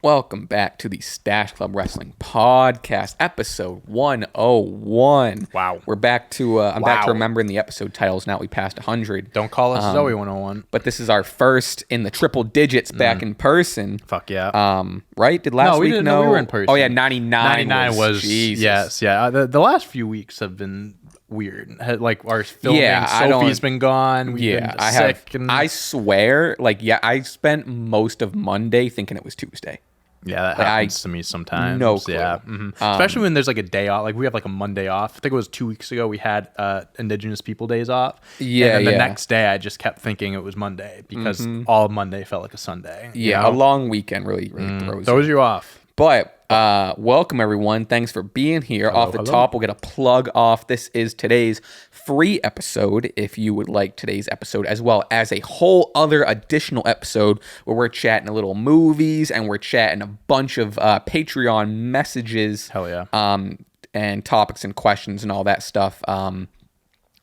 Welcome back to the Stache Club Wrestling Podcast, episode 101. Wow. We're back to, I'm back to remembering the episode titles now that we passed 100. Don't call us Zoe 101. But this is our first in the triple digits back in person. Fuck yeah. Right? Did last week? No, we were in person. Oh yeah, 99 was Jesus. Yes, yeah. The last few weeks have been weird. Like our filming, Sophie's been gone. We've been sick. I swear, I spent most of Monday thinking it was Tuesday. Yeah, that happens to me sometimes. No clue. Yeah. Mm-hmm. Especially when there's like a day off. Like we have like a Monday off. I think it was 2 weeks ago we had Indigenous People Days off. Yeah, and then the next day I just kept thinking it was Monday because all Monday felt like a Sunday. Yeah, you know? a long weekend really throws you off. But welcome everyone. Thanks for being here. Off the top, we'll get a plug off. This is today's free episode. If you would like today's episode as well as a whole other additional episode where we're chatting a little movies and we're chatting a bunch of Patreon messages. Hell yeah. And topics and questions and all that stuff.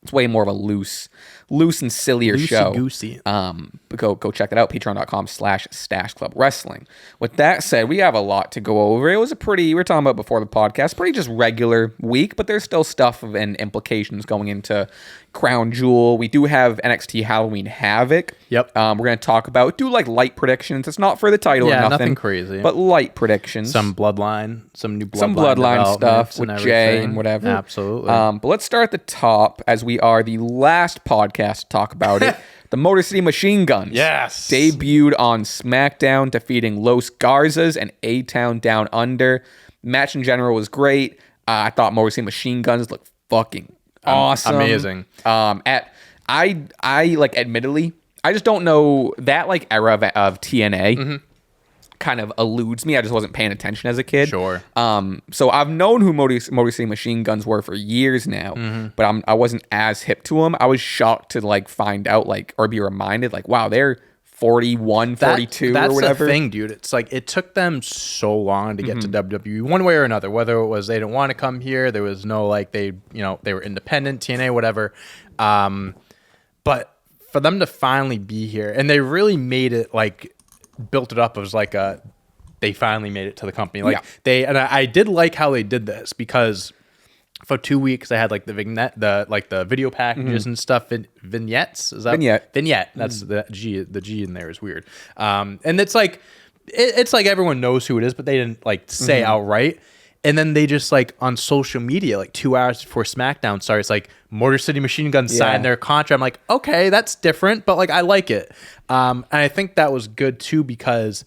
It's way more of a loose and sillier show. Goosey. Go check that out. Patreon.com/Stache Club Wrestling. With that said, we have a lot to go over. It was we were talking about before the podcast, pretty just regular week, but there's still stuff and implications going into Crown Jewel. We do have NXT Halloween Havoc. Yep. We're going to talk about, light predictions. It's not for the title or nothing crazy. But light predictions. Some Bloodline, some new Bloodline. Some Bloodline stuff with Jay and whatever. Absolutely. But let's start at the top as we are the last podcast to talk about it. The Motor City Machine Guns. Yes. Debuted on SmackDown, defeating Los Garzas and A-Town Down Under. Match in general was great. I thought Motor City Machine Guns looked fucking awesome. Amazing. Admittedly, I just don't know that era of TNA. Kind of eludes me. I just wasn't paying attention as a kid. Sure. So I've known who Motor City Machine Guns were for years now, but I wasn't as hip to them. I was shocked to find out or be reminded wow, they're 41, 42 or whatever. That's the thing, dude. It's it took them so long to get to WWE one way or another, whether it was they didn't want to come here, there was no they were independent, TNA, whatever. But for them to finally be here, and they really made it built it up as they finally made it to the company. I did like how they did this because for 2 weeks they had the vignette, the video packages and stuff, vignettes. Is that vignette? That's the G in there is weird. And it's it's everyone knows who it is, but they didn't say outright. And then they just on social media 2 hours before SmackDown starts, Motor City Machine Guns signed their contract. I'm like, okay, that's different, but I like it. And I think that was good too because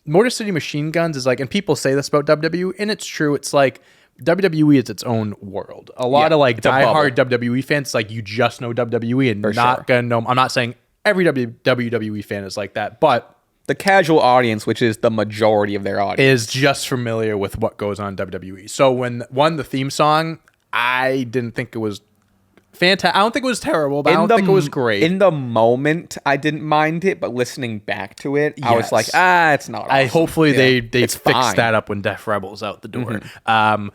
Motor City Machine Guns is and people say this about WWE, and it's true. It's WWE is its own world. A lot of diehard WWE fans, you just know WWE and gonna know. I'm not saying every WWE fan is like that, but the casual audience, which is the majority of their audience, is just familiar with what goes on in WWE. So when the theme song, I didn't think it was fantastic. I don't think it was terrible, but I don't think it was great. In the moment, I didn't mind it, but listening back to it, I was like, it's not awesome. Hopefully they fix that up when Def Rebel's out the door. And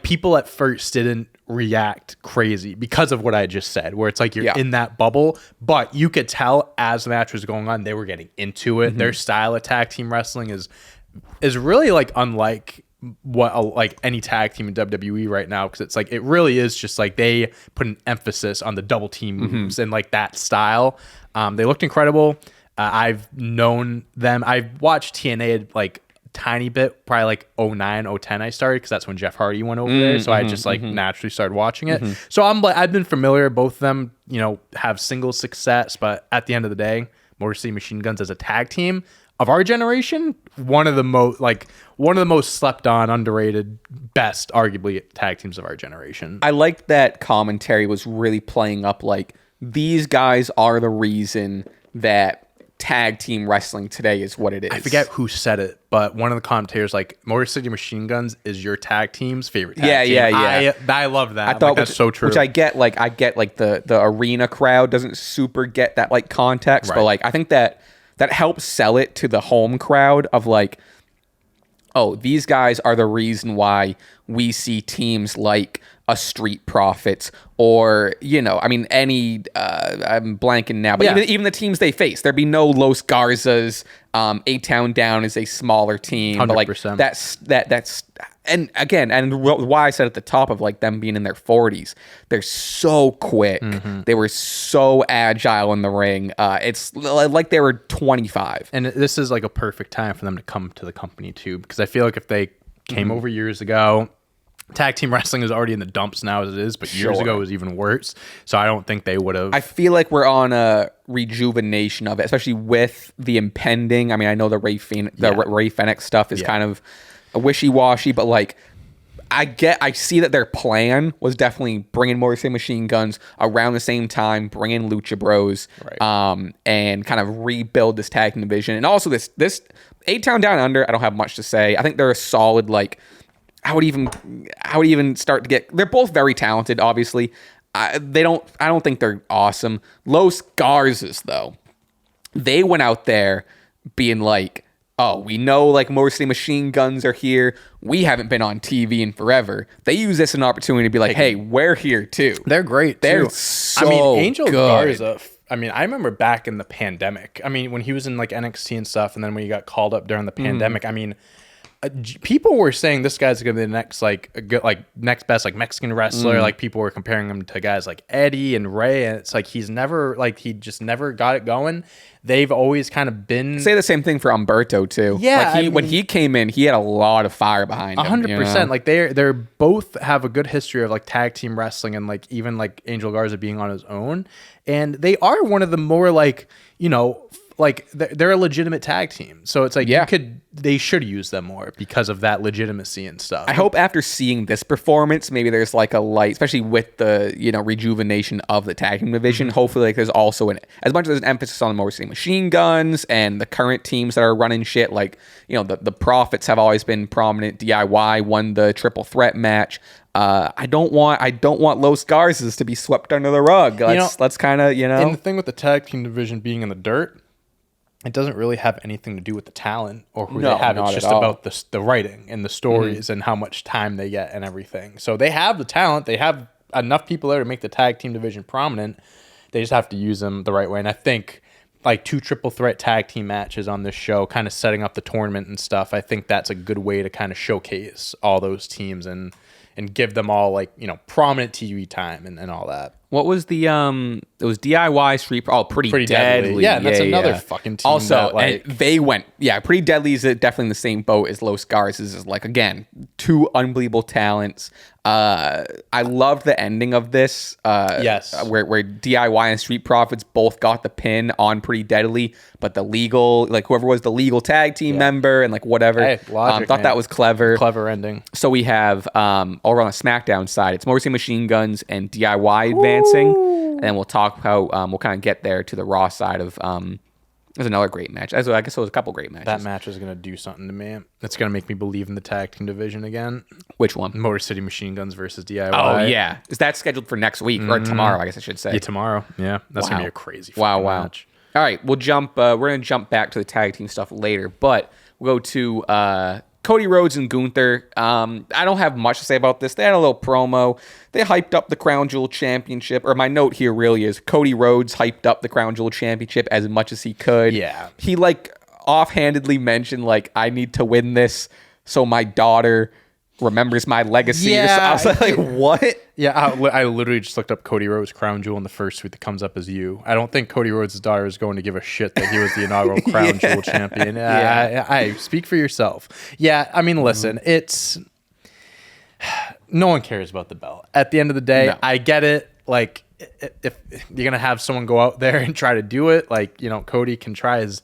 people at first didn't react crazy because of what I just said, where it's you're in that bubble, but you could tell as the match was going on, they were getting into it. Their style of tag team wrestling is really unlike what any tag team in WWE right now, because it's it really is just they put an emphasis on the double team moves and that style. They looked incredible. I've known them. I've watched TNA tiny bit, probably 09, 010 I started, because that's when Jeff Hardy went over there, so I just naturally started watching it. So I've been familiar. Both of them have single success, but at the end of the day, Motor City Machine Guns as a tag team of our generation, one of the most slept on, underrated, best arguably tag teams of our generation. I liked that commentary was really playing up these guys are the reason that tag team wrestling today is what it is. I forget who said it, but one of the commentators Motor City Machine Guns is your tag team's favorite tag team. Yeah. I love that. I thought that's so true. Which I get the arena crowd doesn't super get that context, right. But I think that helps sell it to the home crowd of these guys are the reason why we see teams like a Street Profits or, any, I'm blanking now, but even the teams they face, there'd be no Los Garzas A-Town Down is a smaller team, 100%. but like that's and again, and why I said at the top of like them being in their 40s, they're so quick. They were so agile in the ring. It's like they were 25. And this is like a perfect time for them to come to the company too, because I feel like if they came over years ago, tag team wrestling is already in the dumps now as it is, but years ago it was even worse. So I don't think they would have. I feel like we're on a rejuvenation of it, especially with the impending. I mean, I know the Ray Fenix stuff is kind of a wishy-washy, but like I see that their plan was definitely bringing Motor City Machine Guns around the same time, bringing Lucha Bros, and kind of rebuild this tag team division. And also this A-Town Down Under, I don't have much to say. I think they're a solid, like, I would even start to get. They're both very talented, obviously. I don't think they're awesome. Los Garzas, though, they went out there being like, oh, we know like Motor City Machine Guns are here. We haven't been on TV in forever. They use this as an opportunity to be like, hey, we're here too. They're great too. They're so Angel Garza. I mean, I remember back in the pandemic. I mean, when he was in like NXT and stuff, and then when he got called up during the pandemic, I mean, people were saying this guy's gonna be the next next best like Mexican wrestler. Like people were comparing him to guys like Eddie and Ray, and it's like he just never got it going. They've always kind of been say the same thing for Humberto too. Yeah, like when he came in, he had a lot of fire behind him. 100%. Like they're both have a good history of like tag team wrestling, and like even like Angel Garza being on his own, and they are one of the more like like they're a legitimate tag team. So it's like they should use them more because of that legitimacy and stuff. I hope after seeing this performance, maybe there's like a light, especially with the, rejuvenation of the tag team division. Hopefully like there's also as much as there's an emphasis on the Motor City Machine Guns and the current teams that are running shit, like, the Profits have always been prominent. DIY won the triple threat match. I don't want Los Garzas to be swept under the rug. Let's kind of, And the thing with the tag team division being in the dirt, it doesn't really have anything to do with the talent or who they have. It's just about the writing and the stories and how much time they get and everything. So they have the talent. They have enough people there to make the tag team division prominent. They just have to use them the right way. And I think like 2 triple threat tag team matches on this show, kind of setting up the tournament and stuff, I think that's a good way to kind of showcase all those teams and give them all like, prominent TV time and all that. What was the it was DIY Street Pretty Deadly. Yeah, and that's another fucking team. Also, and they went, Pretty Deadly is definitely in the same boat as Los Garzas. Is like, again, 2 unbelievable talents. I loved the ending of this. Yes. Where DIY and Street Profits both got the pin on Pretty Deadly, but the legal, like whoever was the legal tag team member and like whatever, thought that was clever. Clever ending. So we have over on the SmackDown side, it's Motor City Machine Guns and DIY advancing. And then we'll talk how we'll kind of get there to the Raw side of there's another great match. I guess it was a couple great matches. That match is going to do something to me. It's going to make me believe in the tag team division again. Which one? Motor City Machine Guns versus DIY. Oh, yeah. Is that scheduled for next week or tomorrow, I guess I should say? Yeah, tomorrow. Yeah. That's going to be a crazy match. All right. We'll jump. We're going to jump back to the tag team stuff later, but we'll go to Cody Rhodes and Gunther. I don't have much to say about this. They had a little promo. They hyped up the Crown Jewel Championship. Or my note here really is Cody Rhodes hyped up the Crown Jewel Championship as much as he could. Yeah. He like offhandedly mentioned like, I need to win this so my daughter remembers my legacy. Yeah. I was like, what? Yeah, I literally just looked up Cody Rhodes Crown Jewel, and the first tweet that comes up is you. I don't think Cody Rhodes' daughter is going to give a shit that he was the inaugural Crown Jewel champion. I speak for yourself. Yeah, I mean, listen, it's no one cares about the belt. At the end of the day, I get it. Like, if you're gonna have someone go out there and try to do it, like, Cody can try his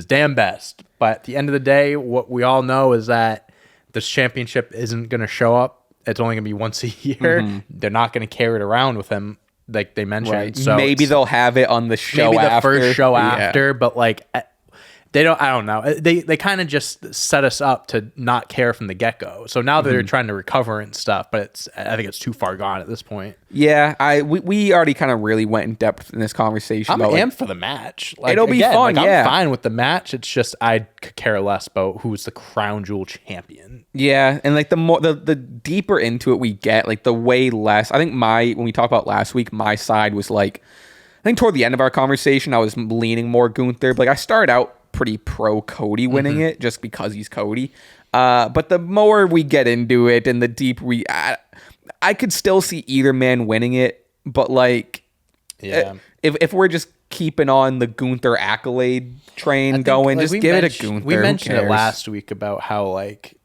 damn best. But at the end of the day, what we all know is that this championship isn't gonna show up. It's only going to be once a year. They're not going to carry it around with them, like they mentioned. Right. So maybe they'll have it on the show maybe after. The first show after, but like they don't. I don't know. They kind of just set us up to not care from the get go. So now they're trying to recover and stuff, but I think it's too far gone at this point. Yeah, we already kind of really went in depth in this conversation. I'm amped for the match. Like, it'll be fun. Like, I'm fine with the match. It's just I could care less about who's the Crown Jewel champion. Yeah, and like the more the deeper into it we get, like the way less. I think when we talked about last week, my side was like, I think toward the end of our conversation, I was leaning more Gunther. But like I started out pretty pro Cody winning it just because he's Cody. But the more we get into it and the deeper I could still see either man winning it, but like, if we're just keeping on the Gunther accolade train going, like, just give it a Gunther. We mentioned it last week about how like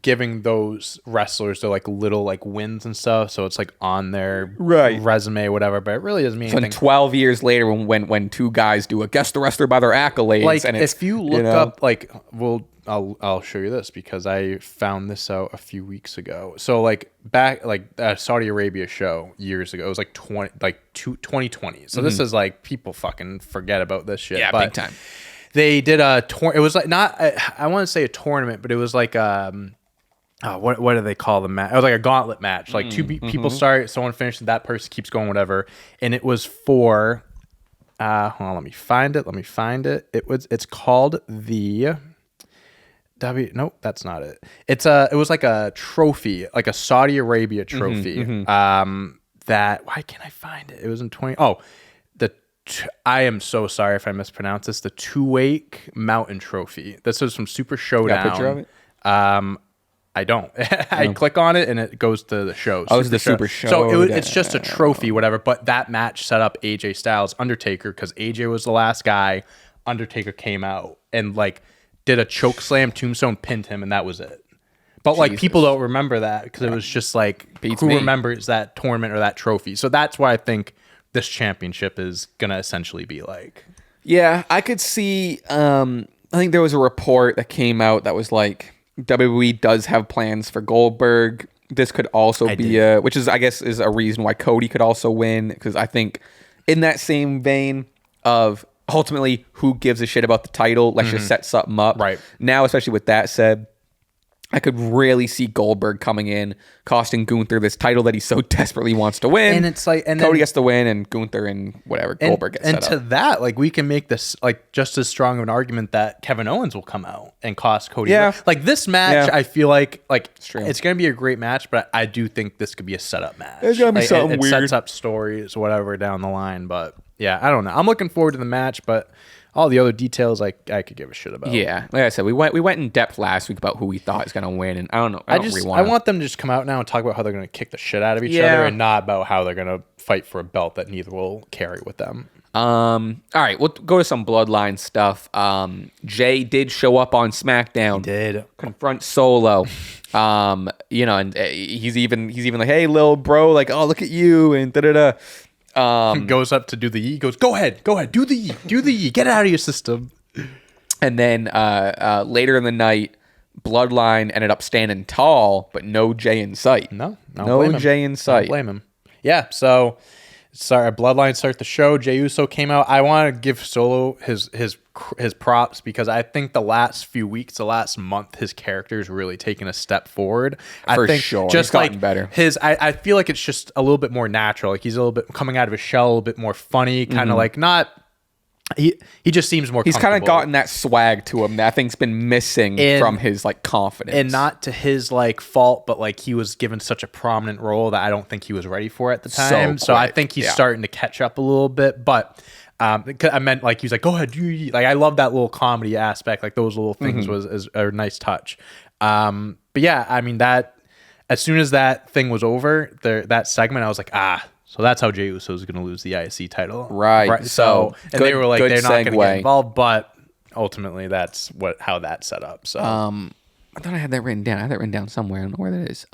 giving those wrestlers their like little like wins and stuff, so it's like on their resume, whatever. But it really doesn't mean anything. 12 years later, when two guys do a guess the wrestler by their accolades, like and if you look up like I'll show you this because I found this out a few weeks ago. So like back like a Saudi Arabia show years ago, it was like 2020. So this is like people fucking forget about this shit. Yeah, but big time. They did it was like not I want to say a tournament, but it was like what do they call the match? It was like a gauntlet match. Like two people start, someone finishes, that person keeps going, whatever. And it was for hold on, let me find it. It's called the nope, that's not it. It was like a trophy, like a Saudi Arabia trophy. That why can't I find it? It was in 20. I am so sorry if I mispronounce this. The Two-Wake Mountain Trophy. This is from Super Showdown. Got a picture of it? I don't. I click on it and it goes to the show. Oh, it's the Super Show. So it's just a trophy, whatever. But that match set up AJ Styles, Undertaker, because AJ was the last guy. Undertaker came out and like did a choke slam, tombstone, pinned him, and that was it. But like people don't remember that because it was just like remembers that tournament or that trophy. So that's why I think this championship is gonna essentially be like. Yeah, I could see. I think there was a report that came out that was like WWE does have plans for Goldberg. This could also which is I guess is a reason why Cody could also win, because I think in that same vein of ultimately who gives a shit about the title, let's just set something up right now. Especially with that said, I could really see Goldberg coming in, costing Gunther this title that he so desperately wants to win. And it's like, and Cody gets the win, and Gunther and whatever Goldberg gets set up. And to that, like we can make this like just as strong of an argument that Kevin Owens will come out and cost Cody. Yeah, like this match, I feel like it's gonna be a great match, but I do think this could be a setup match. It's gonna be something weird. It sets up stories, whatever, down the line. But yeah, I don't know. I'm looking forward to the match, but all the other details I could give a shit about. Yeah, like I said, we went in depth last week about who we thought is going to win, and I don't know. I want them to just come out now and talk about how they're going to kick the shit out of each other, and not about how they're going to fight for a belt that neither will carry with them. All right, we'll go to some Bloodline stuff. Jay did show up on SmackDown. He did confront Solo. And he's even like, "Hey, little bro, like, oh, look at you," and da da da. Goes up to do the Yi. Goes, go ahead, do the Yi, get it out of your system. And then later in the night, Bloodline ended up standing tall, but no Jay in sight. No Jay in sight. Don't blame him. Yeah, so Bloodline start the show. Jey Uso came out. I want to give Solo his props because I think the last few weeks, the last month, his character is really taking a step forward. For sure. Just he's gotten better. I feel like it's just a little bit more natural. Like he's a little bit coming out of his shell, a little bit more funny, kind of like not. He just seems more. He's kind of gotten that swag to him that I think's been missing from his like confidence, and not to his like fault, but like he was given such a prominent role that I don't think he was ready for at the time. So I think he's starting to catch up a little bit. But I meant like he was like, "Go ahead, like I love that little comedy aspect. Like those little things was a nice touch." But yeah, I mean that as soon as that thing was over, that segment, I was like, so that's how Jey Uso is going to lose the IC title. Right. So and they were like, they're not going to get involved, but ultimately that's how that set up. So I thought I had that written down. I had that written down somewhere. I don't know where that is.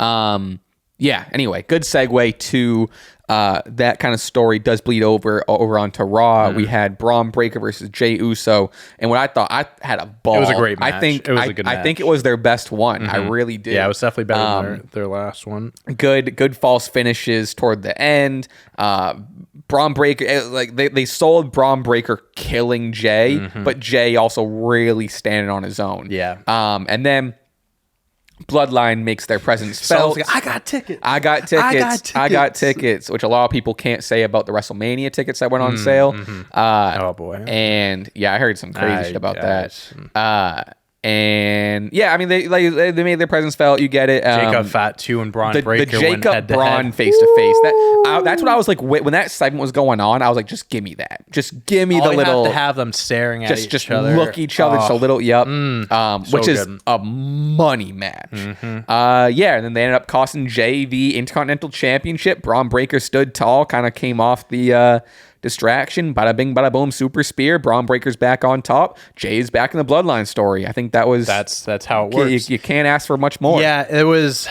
Yeah, anyway, good segue to that kind of story does bleed over onto Raw. We had Braun Breaker versus Jey Uso, and what I thought, I had a ball. It was a great match. I think it was a good match. I think it was their best one. I really did. Yeah, it was definitely better than their last one. Good false finishes toward the end. Braun Breaker, like they sold Braun Breaker killing Jey, but Jey also really standing on his own. Yeah. And then Bloodline makes their presence felt. Like, I got tickets, which a lot of people can't say about the WrestleMania tickets that went on sale. Oh boy! And yeah, I heard some crazy shit about that. And yeah, I mean they made their presence felt. You get it. Jacob Fatu and Braun Breaker. The Jacob Braun face to face. That's what I was like when that segment was going on. I was like, just give me that. Just give me the little. Have to have them staring at each other. Look each other just a little. Yep. Which is a money match. Yeah, and then they ended up costing Jay the Intercontinental Championship. Braun Breaker stood tall, kind of came off the distraction. Bada bing, bada boom, super spear. Braun Breaker's back on top. Jay's back in the Bloodline story. I think that's how it works. You can't ask for much more. Yeah, it was.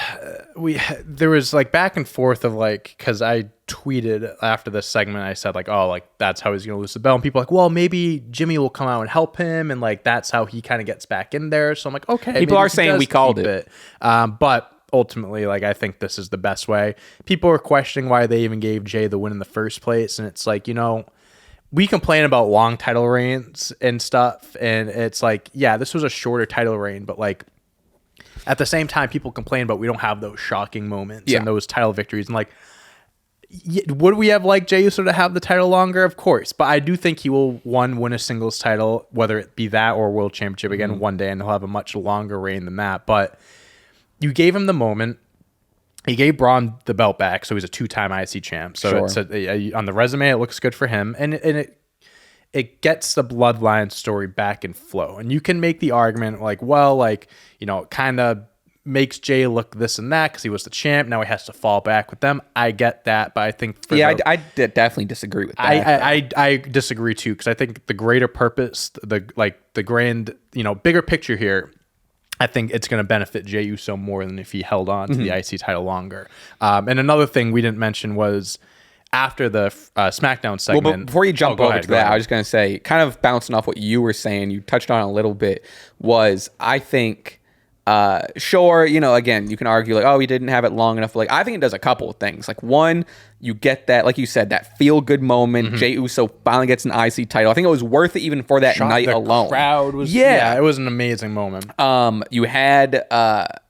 There was like back and forth of like, because I tweeted after this segment, I said like, oh, like that's how he's gonna lose the belt. And people are like, well, maybe Jimmy will come out and help him, and like that's how he kind of gets back in there. So I'm like, okay. People are saying we called it. But ultimately, like, I think this is the best way. People are questioning why they even gave Jay the win in the first place, and it's like, we complain about long title reigns and stuff, and it's like, yeah, this was a shorter title reign, but like at the same time, people complain about we don't have those shocking moments and those title victories, and like, would we have liked Jey Uso to have the title longer? Of course, but I do think he will win a singles title, whether it be that or World Championship again one day, and he'll have a much longer reign than that. But you gave him the moment. He gave Braun the belt back, so he's a 2-time IC champ. So it's on the resume, it looks good for him, and it gets the Bloodline story back in flow. And you can make the argument like, well, like, it kind of makes Jay look this and that because he was the champ. Now he has to fall back with them. I get that, but I think I definitely disagree with that. I disagree too, because I think the greater purpose, the grand, bigger picture here, I think it's going to benefit Jey Uso more than if he held on to the IC title longer. And another thing we didn't mention was after the SmackDown segment. Well, before you jump over to that, I was just going to say, kind of bouncing off what you were saying, you touched on a little bit, was I think, sure, again, you can argue like, oh, we didn't have it long enough. Like, I think it does a couple of things. Like, one, you get that, like you said, that feel-good moment. Jey Uso finally gets an IC title. I think it was worth it even for that night alone. The crowd was... Yeah, it was an amazing moment. You had...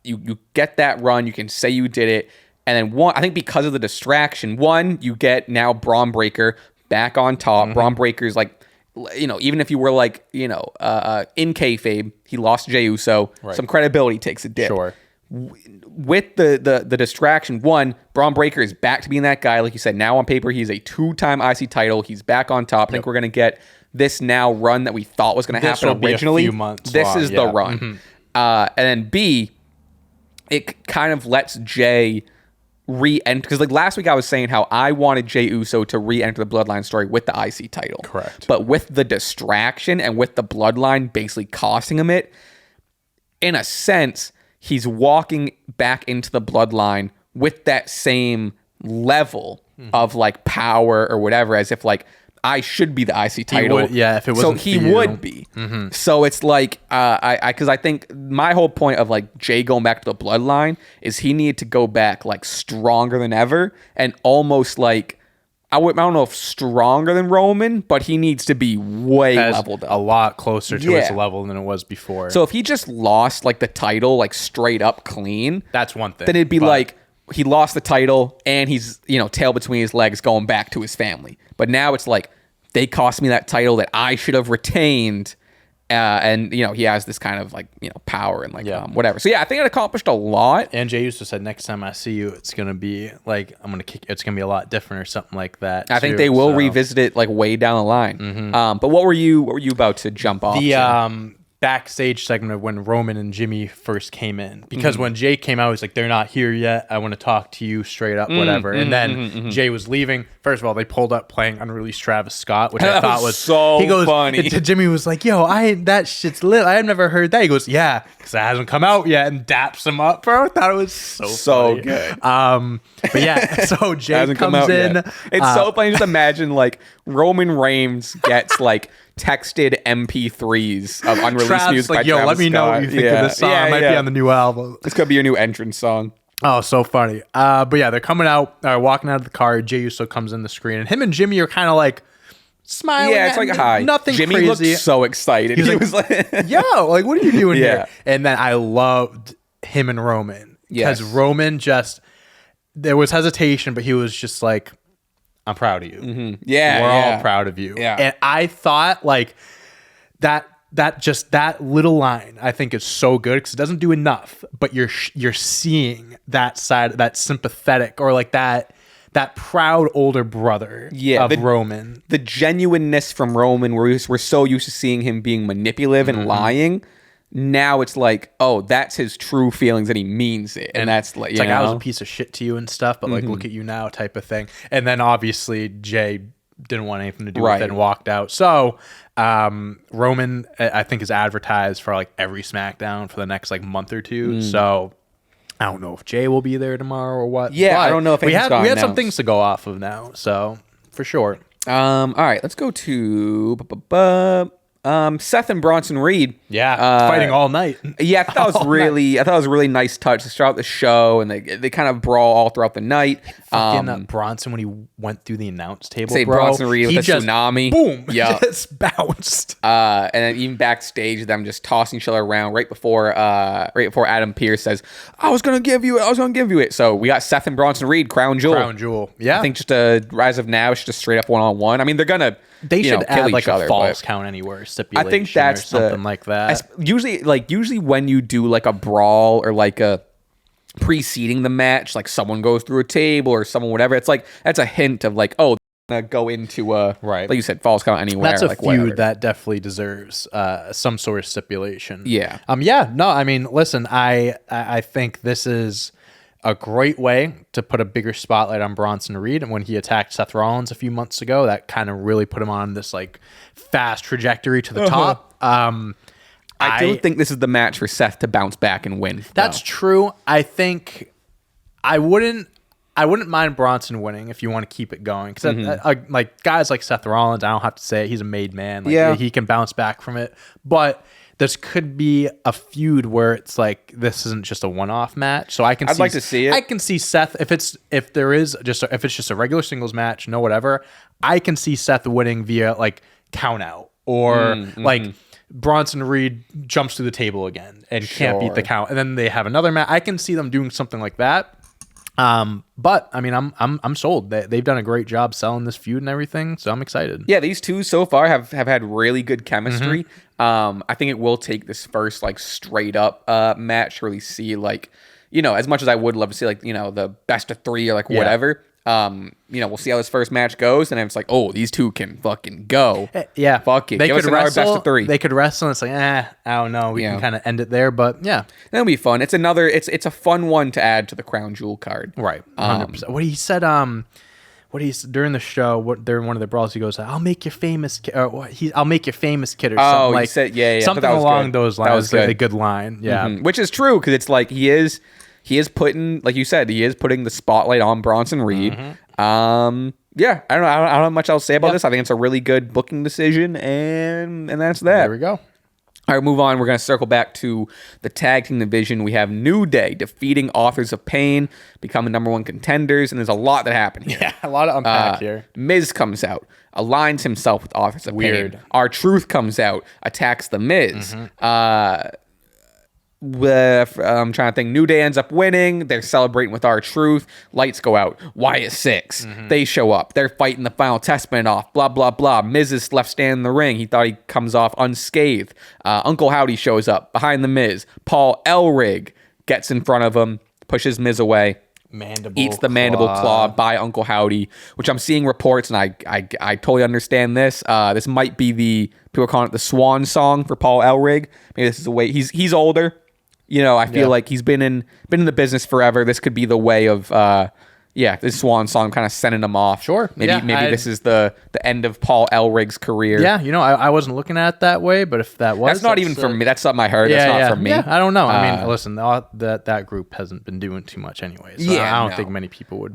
You get that run. You can say you did it. And then one, I think because of the distraction, you get now Braun Breaker back on top. Braun Breaker's like... even if you were like, in kayfabe, he lost Jey Uso. Right. Some credibility takes a dip. Sure. With the distraction, Braun Breaker is back to being that guy. Like you said, now on paper, he's a 2-time IC title. He's back on top. I think we're going to get this now run that we thought was going to happen originally. A few months this is the run. And then B, it kind of lets Jay re-enter, because like last week I was saying how I wanted Jey Uso to re-enter the Bloodline story with the IC title. Correct. But with the distraction and with the Bloodline basically costing him it, in a sense, he's walking back into the Bloodline with that same level of like power or whatever, as if like I should be the IC title. If it wasn't, so he would be. So it's like because I think my whole point of like Jay going back to the Bloodline is he needed to go back like stronger than ever, and almost like I don't know if stronger than Roman, but he needs to be way leveled up, a lot closer to his level than it was before. So if he just lost like the title like straight up clean, that's one thing. Then it'd be like he lost the title and he's tail between his legs going back to his family. But now it's like they cost me that title that I should have retained. And he has this kind of like power and like whatever. So yeah, I think it accomplished a lot. And Jey Uso said, next time I see you, it's gonna be like it's gonna be a lot different or something like that. I think they will revisit it like way down the line. But what were you about to jump off? The backstage segment of when Roman and Jimmy first came in, because when Jay came out, he's like, they're not here yet, I want to talk to you straight up, whatever. And then Jay was leaving. First of all, they pulled up playing unreleased Travis Scott, which I thought was so funny. Jimmy was like, yo, that shit's lit, I have never heard that. He goes, yeah, because it hasn't come out yet, and daps him up, bro. I thought it was so good. But yeah, so Jay comes in. It's so funny. Just imagine like Roman Reigns gets like texted MP3s of unreleased music by Travis let me know what you think of this song. It might be on the new album. This could be your new entrance song. Oh, so funny. But yeah, they're coming out, walking out of the car. Jey Uso comes in the screen, and him and Jimmy are kind of like smiling. Yeah, it's like hi. Nothing Jimmy crazy. Looked so excited. He was like, yo, like, what are you doing here? And then I loved him and Roman. Because Roman there was hesitation, but he was just like, I'm proud of you. Yeah. We're all proud of you. Yeah. And I thought like that that little line I think is so good because it doesn't do enough, but you're seeing that side, that sympathetic or like that proud older brother of Roman. The genuineness from Roman, where we're so used to seeing him being manipulative and lying. Now it's like, oh, that's his true feelings and he means it. And that's like, it's like, I was a piece of shit to you and stuff, but like, look at you now type of thing. And then obviously Jay didn't want anything to do with it and walked out. So Roman, I think, is advertised for like every SmackDown for the next like month or two. So I don't know if Jay will be there tomorrow or what. Yeah, I don't know if we had some things to go off of now. So for sure. All right, let's go to Seth and Bronson Reed. Fighting all night. Yeah, I thought it was a really nice touch to start the show, and they kind of brawl all throughout the night. Bronson, when he went through the announce table, Bronson Reed with a tsunami, boom, just bounced. And then even backstage, them just tossing each other around right before Adam Pearce says, "I was gonna give you it." So we got Seth and Bronson Reed, crown jewel. Yeah, I think just as of now, it's just straight up 1-on-1. I mean, they're gonna. They should add like a false count anywhere stipulation. I think that's something like that. Usually when you do like a brawl or like a preceding the match, like someone goes through a table or someone whatever, it's like that's a hint of like, oh, they're gonna go into a like you said, false count anywhere. That's a like feud whatever. That definitely deserves some sort of stipulation. Yeah. No, I mean, listen, I think this is a great way to put a bigger spotlight on Bronson Reed. And when he attacked Seth Rollins a few months ago, that kind of really put him on this like fast trajectory to the top. I don't think this is the match for Seth to bounce back and win. That's true. I think I wouldn't mind Bronson winning if you want to keep it going. Because like guys like Seth Rollins, I don't have to say it, he's a made man. Like, he can bounce back from it. But this could be a feud where it's like this isn't just a one-off match. So I'd like to see it. I can see Seth if it's just a regular singles match, no whatever. I can see Seth winning via like count out or like Bronson Reed jumps through the table again and can't beat the count, and then they have another match. I can see them doing something like that. But I mean, I'm sold. They've done a great job selling this feud and everything, so I'm excited. Yeah, these two so far have had really good chemistry. I think it will take this first like straight up match to really see like, you know, as much as I would love to see like, you know, the best of three or like whatever. You know, we'll see how this first match goes, and then it's like, oh, these two can fucking go. Yeah, fuck it. They Give us another best of three. They could wrestle, and it's like, I don't know. We can kind of end it there, but yeah, that'll be fun. It's a fun one to add to the Crown Jewel card, right? 100%. What he said, during the show, during one of the brawls, he goes, "I'll make you famous," kid, "I'll make you famous, kid," or something like said, something along those lines. That was good. A good line, which is true because it's like he is putting, like you said, he is putting the spotlight on Bronson Reed. Yeah, I don't know how much I'll say about this. I think it's a really good booking decision, and that's that. There we go. All right, move on. We're going to circle back to the tag team division. We have New Day defeating Authors of Pain, becoming number one contenders, and there's a lot that happened here. Yeah, a lot of unpack here. Miz comes out, aligns himself with Authors of Pain. R-Truth comes out, attacks the Miz. I'm trying to think. New Day ends up winning. They're celebrating with R-Truth. Lights go out. Wyatt Sicks. They show up. They're fighting the Final Testament off. Blah, blah, blah. Miz is left standing in the ring. He thought he comes off unscathed. Uncle Howdy shows up behind the Miz. Paul Elrig gets in front of him, pushes Miz away. Eats the mandible claw by Uncle Howdy, which I'm seeing reports, and I totally understand this. This might be people are calling it the swan song for Paul Elrig. Maybe this is a way he's older. You know, I feel like he's been in the business forever. This could be the way of this swan song kind of sending him off. Sure. Maybe this is the end of Paul Elrig's career. Yeah, you know, I wasn't looking at it that way, but if that was, that's not even for me. That's something I heard. That's not for me. Yeah, I don't know. I mean, listen, that group hasn't been doing too much anyway. So I don't think many people would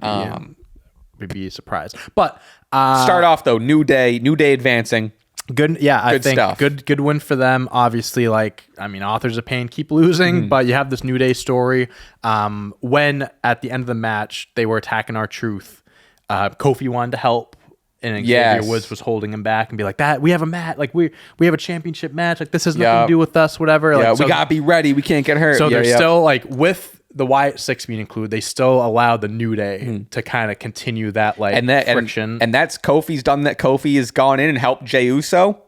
be surprised. But start off though, New Day advancing. Good, yeah, I think stuff. Good win for them. Obviously, like, I mean, Authors of Pain keep losing, but you have this New Day story. When at the end of the match they were attacking R-Truth, Kofi wanted to help, and Xavier Woods was holding him back and be like, "That we have a match, like we have a championship match, like this has nothing to do with us, whatever." Yeah, like, we gotta be ready. We can't get hurt. So they're still like with the Wyatt Sicks being included, they still allow the New Day to kind of continue that like friction. And that's Kofi's done that. Kofi has gone in and helped Jey Uso.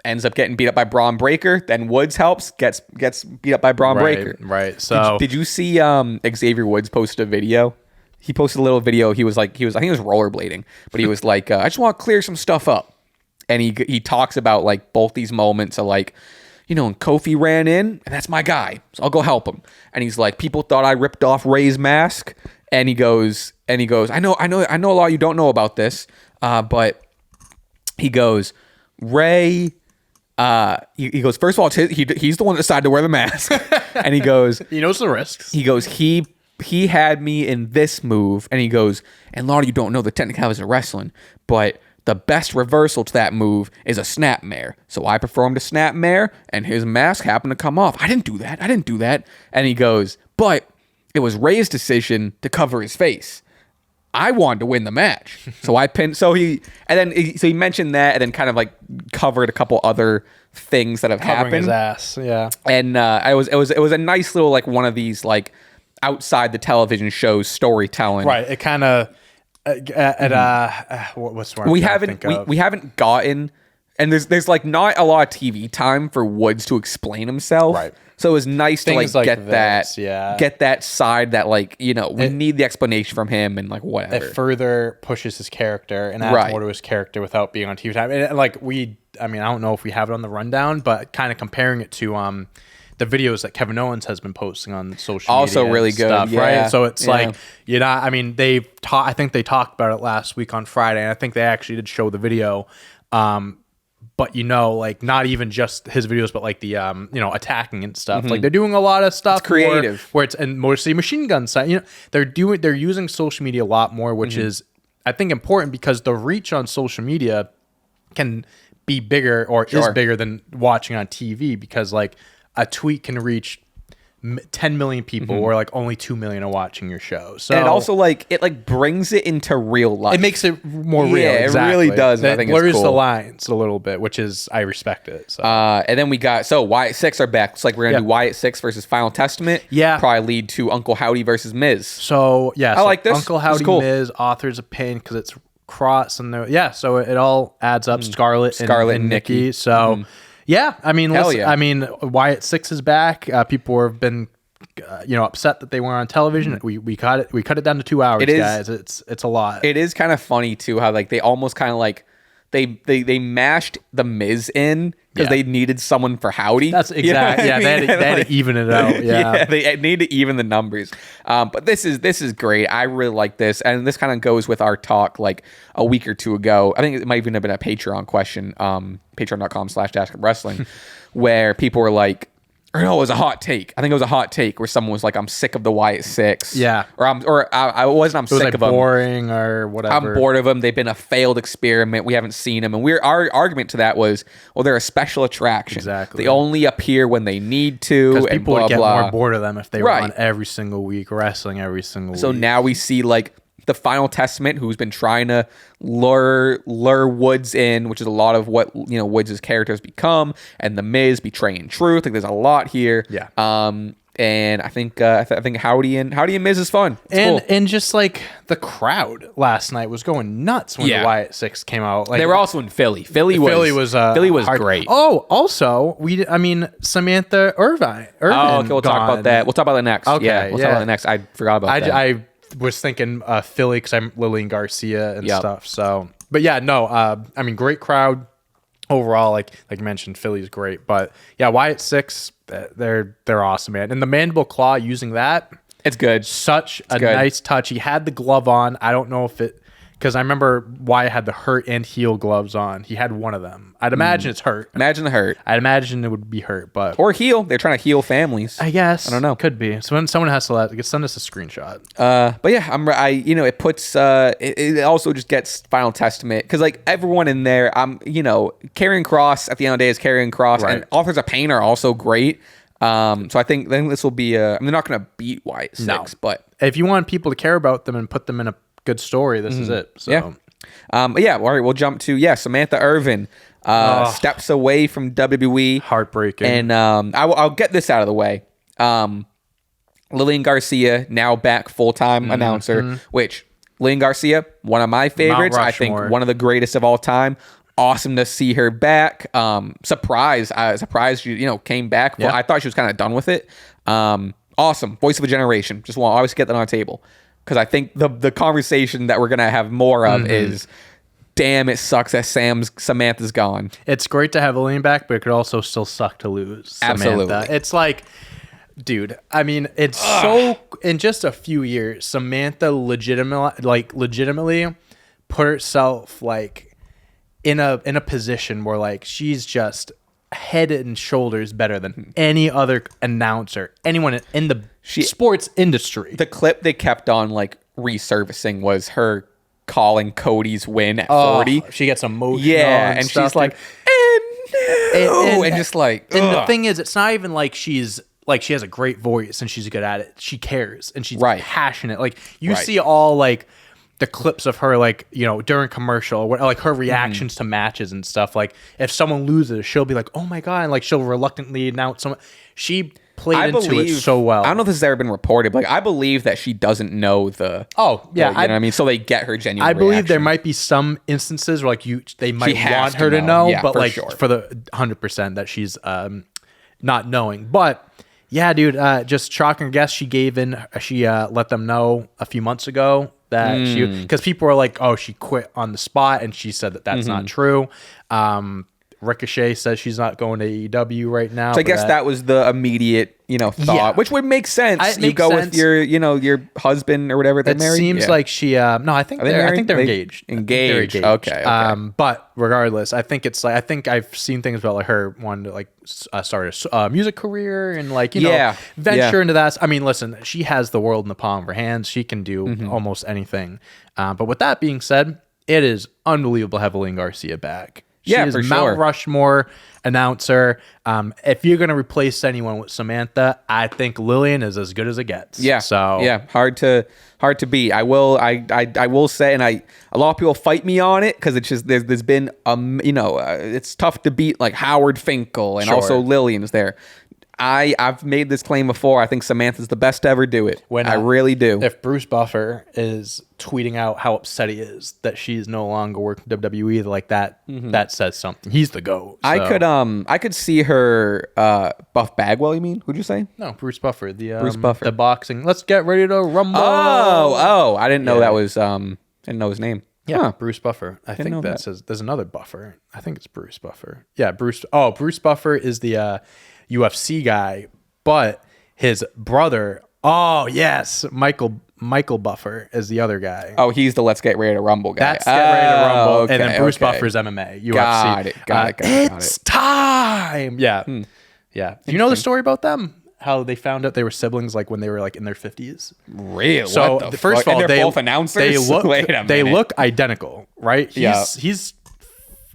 ends up getting beat up by Braun Breaker. Then Woods helps, gets beat up by Braun Breaker. Right. So did you see Xavier Woods posted a video? He posted a little video. He was I think he was rollerblading, but he was like, I just want to clear some stuff up. And he talks about like both these moments of like, and Kofi ran in, and that's my guy, so I'll go help him. And he's like, people thought I ripped off Ray's mask, and he goes, I know a lot you don't know about this, but he goes, Ray. He goes, first of all, he's the one that decided to wear the mask, and he goes, he knows the risks. He goes, he had me in this move, and he goes, and a lot of you don't know the technicalities of wrestling, but the best reversal to that move is a snapmare. So I performed a snapmare, and his mask happened to come off. I didn't do that. And he goes, but it was Ray's decision to cover his face. I wanted to win the match, so I pinned. So he mentioned that, and then kind of like covered a couple other things that have happened. His ass, yeah. And it was a nice little like one of these like outside the television shows storytelling. Right. It kind of what's the word? We haven't gotten, and there's like not a lot of TV time for Woods to explain himself. Right. So it was nice Things to like get this, get that side that like, we need the explanation from him and like whatever. It further pushes his character and adds more to his character without being on TV time. And like I don't know if we have it on the rundown, but kind of comparing it to the videos that Kevin Owens has been posting on social media. Also really good, stuff, yeah. Right? So it's like, I think they talked about it last week on Friday, and I think they actually did show the video. But like not even just his videos, but like the attacking and stuff. Like they're doing a lot of stuff it's creative where it's and mostly machine gun side. They're using social media a lot more, which is I think important because the reach on social media can be bigger or is bigger than watching on TV, because like a tweet can reach 10 million people or like only 2 million are watching your show. So and it also it brings it into real life. It makes it more real. Yeah, exactly. It really does. It I think blurs it's cool. the lines a little bit, which is I respect it. So. And then we got Wyatt Sicks are back. It's like we're gonna do Wyatt Sicks versus Final Testament. Yeah, probably lead to Uncle Howdy versus Miz. So I like this. Uncle Howdy, cool. Miz, authors of pain because it's cross and so it all adds up. Scarlett and Nikki. So. Yeah, I mean, Wyatt Sicks is back. People have been, upset that they weren't on television. We cut it down to 2 hours, guys. It's a lot. It is kind of funny too how like they almost kind of like they mashed the Miz in because they needed someone for Howdy. That's exactly they had to even it out. Yeah, they need to even the numbers. But this is great. I really like this, and this kind of goes with our talk like a week or two ago. I think it might even have been a Patreon question, patreon.com/DashClubWrestling, where people were like, or no, it was a hot take. I think it was a hot take where someone was like, "I'm sick of the Wyatt Sicks." Yeah, I'm sick of them. Boring or whatever. I'm bored of them. They've been a failed experiment. We haven't seen them, and our argument to that was, well, they're a special attraction. Exactly. They only appear when they need to, and people blah would get blah. more bored of them if they were on every single week, wrestling every single week. So now we see like the Final Testament, who's been trying to lure Woods in, which is a lot of what Woods' characters become, and the Miz betraying truth. Like there's a lot here. Yeah. And I think Howdy and Miz is fun. It's cool. And just like the crowd last night was going nuts when the Wyatt Sicks came out. Like, they were also in Philly. Philly was hard. Great. Oh, also Samantha Irvin. Oh, okay. We'll talk about that. We'll talk about that next. Okay, yeah, we'll talk about that next. I forgot about that. I was thinking Philly because I'm Lillian Garcia and stuff. So, but yeah, no. Great crowd overall. Like you mentioned, Philly's great, but yeah, Wyatt Sicks, they're awesome, man. And the mandible claw, using that, it's good. Such a nice touch. He had the glove on. I don't know if it, because I remember Wyatt had the hurt and heel gloves on. He had one of them. I'd imagine it's hurt. Imagine the hurt. I'd imagine it would be hurt, but or heal. They're trying to heal families. I guess. I don't know. Could be. So when someone has to send us a screenshot. But yeah, it puts. It also just gets Final Testament because like everyone in there. Karrion Kross at the end of the day is Karrion Kross, and Authors of Pain are also great. So I think this will be. They're not going to beat Wyatt Sicks, but if you want people to care about them and put them in a good story, this is it. So. Yeah. But yeah, all right, we'll jump to Samantha Irvin steps away from WWE. Heartbreaking. And I'll get this out of the way. Lillian Garcia now back full-time announcer, which Lillian Garcia, one of my favorites. I think one of the greatest of all time. Awesome to see her back. Surprised she, came back. Yeah. I thought she was kind of done with it. Awesome. Voice of a generation. Just want to always get that on the table. Because I think the conversation that we're going to have more of is, damn, it sucks that Samantha's gone. It's great to have Lillian back, but it could also still suck to lose Samantha. Absolutely. It's like, dude, I mean, it's so, in just a few years, Samantha legitimately put herself like in a position where like she's just head and shoulders better than any other announcer, anyone in the sports industry. The clip they kept on like resurfacing was her calling Cody's win at 40. She gets emotional. Yeah, and she's like, and just like, and the thing is, it's not even like she's like she has a great voice and she's good at it. She cares and she's passionate. Like you see all like the clips of her, like, during commercial, or like her reactions to matches and stuff. Like if someone loses, she'll be like, "Oh my God," and like she'll reluctantly announce someone. She played into it so well. I don't know if this has ever been reported, but like, I believe that she doesn't know the. Oh yeah, you know what I mean. So they get her genuine. I believe reaction. there might be some instances where like they might want her to know, but for like for the 100% that she's not knowing. But yeah, dude, just shocking. I guess she let them know a few months ago that because people were like, oh, she quit on the spot, and she said that that's not true. Ricochet says she's not going to AEW right now. So I guess that was the immediate, thought, which would make sense. You go with your husband or whatever. They're married. It seems like she. No, I think they're engaged. Engaged. Okay. But regardless, I think it's like I think I've seen things about like her wanting to like start a music career and like venture into that. I mean, listen, she has the world in the palm of her hands. She can do almost anything. But with that being said, it is unbelievable to have Lillian Garcia back. She is for Mount Rushmore announcer. If you're going to replace anyone with Samantha, I think Lillian is as good as it gets. Yeah. So hard to beat. I will say, and a lot of people fight me on it because it's just there's been it's tough to beat like Howard Finkel and also Lillian's there. I've made this claim before. I think Samantha's the best to ever do it. I really do. If Bruce Buffer is tweeting out how upset he is that she's no longer working WWE like that, that says something. He's the GOAT. So. I could see her Buff Bagwell. You mean? Who'd you say? No, Bruce Buffer. Bruce Buffer. The boxing. Let's get ready to rumble. Oh! I didn't know that was. Didn't know his name. Yeah, Bruce Buffer. I think that says there's another Buffer. I think it's Bruce Buffer. Yeah, Bruce. Oh, Bruce Buffer is the UFC guy, but his brother. Oh yes, Michael Buffer is the other guy. Oh, he's the Let's Get Ready to Rumble guy. That's Get Ready to Rumble, okay, and then Bruce Buffer's MMA. UFC. Got it. It's time. Yeah, yeah. Do you know the story about them? How they found out they were siblings like when they were like in their 50s. Really? So first of all, they're both announcers. They look identical, right? He's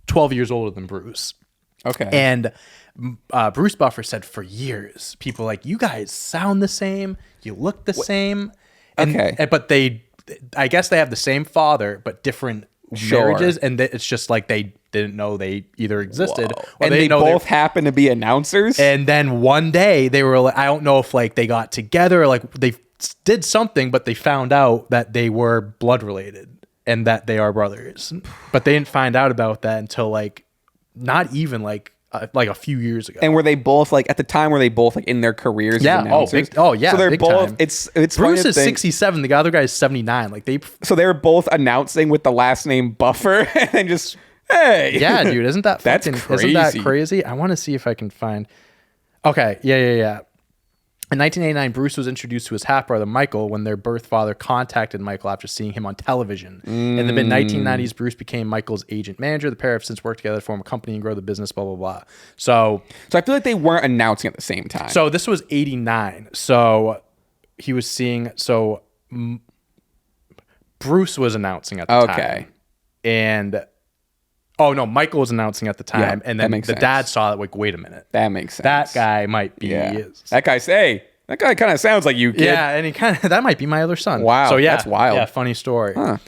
12 years older than Bruce. Okay. And Bruce Buffer said for years, people like, you guys sound the same, you look the same. But I guess they have the same father, but different marriages, and it's just like they didn't know they either existed. Or and they both happen to be announcers. And then one day they were like, I don't know if like they got together or like they did something, but they found out that they were blood related and that they are brothers. But they didn't find out about that until like not even like a few years ago. And were they both like at the time? Were they both like in their careers? Yeah. So they're both. Time. It's Bruce is 67. The other guy is 79. Like So they were both announcing with the last name Buffer, and then just hey. Yeah, dude. Isn't that that's crazy? Isn't that crazy? I want to see if I can find. Okay. Yeah. In 1989, Bruce was introduced to his half-brother, Michael, when their birth father contacted Michael after seeing him on television. In the mid-1990s, Bruce became Michael's agent manager. The pair have since worked together to form a company and grow the business, blah, blah, blah. So I feel like they weren't announcing at the same time. So this was 89. So he was seeing... So Bruce was announcing at the time. And... Oh, no, Michael was announcing at the time, and then the dad saw it, like, wait a minute. That makes sense. That guy might be... Yeah. That guy kind of sounds like you, kid. Yeah, and he kind of... That might be my other son. Wow, so, yeah, that's wild. Yeah, funny story. Huh.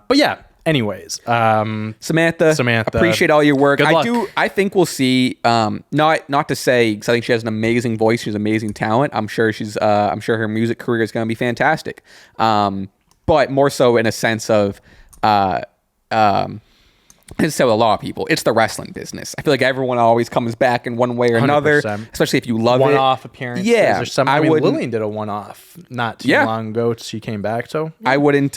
But yeah, anyways. Samantha, appreciate all your work. Good luck. I think we'll see, not to say, because I think she has an amazing voice, she's amazing talent. I'm sure her music career is going to be fantastic. But more so in a sense of... So a lot of people, it's the wrestling business. I feel like everyone always comes back in one way or another, 100%. Especially if you love one-off appearances. Yeah, Lillian did a one-off not too long ago. She came back, so yeah. I wouldn't.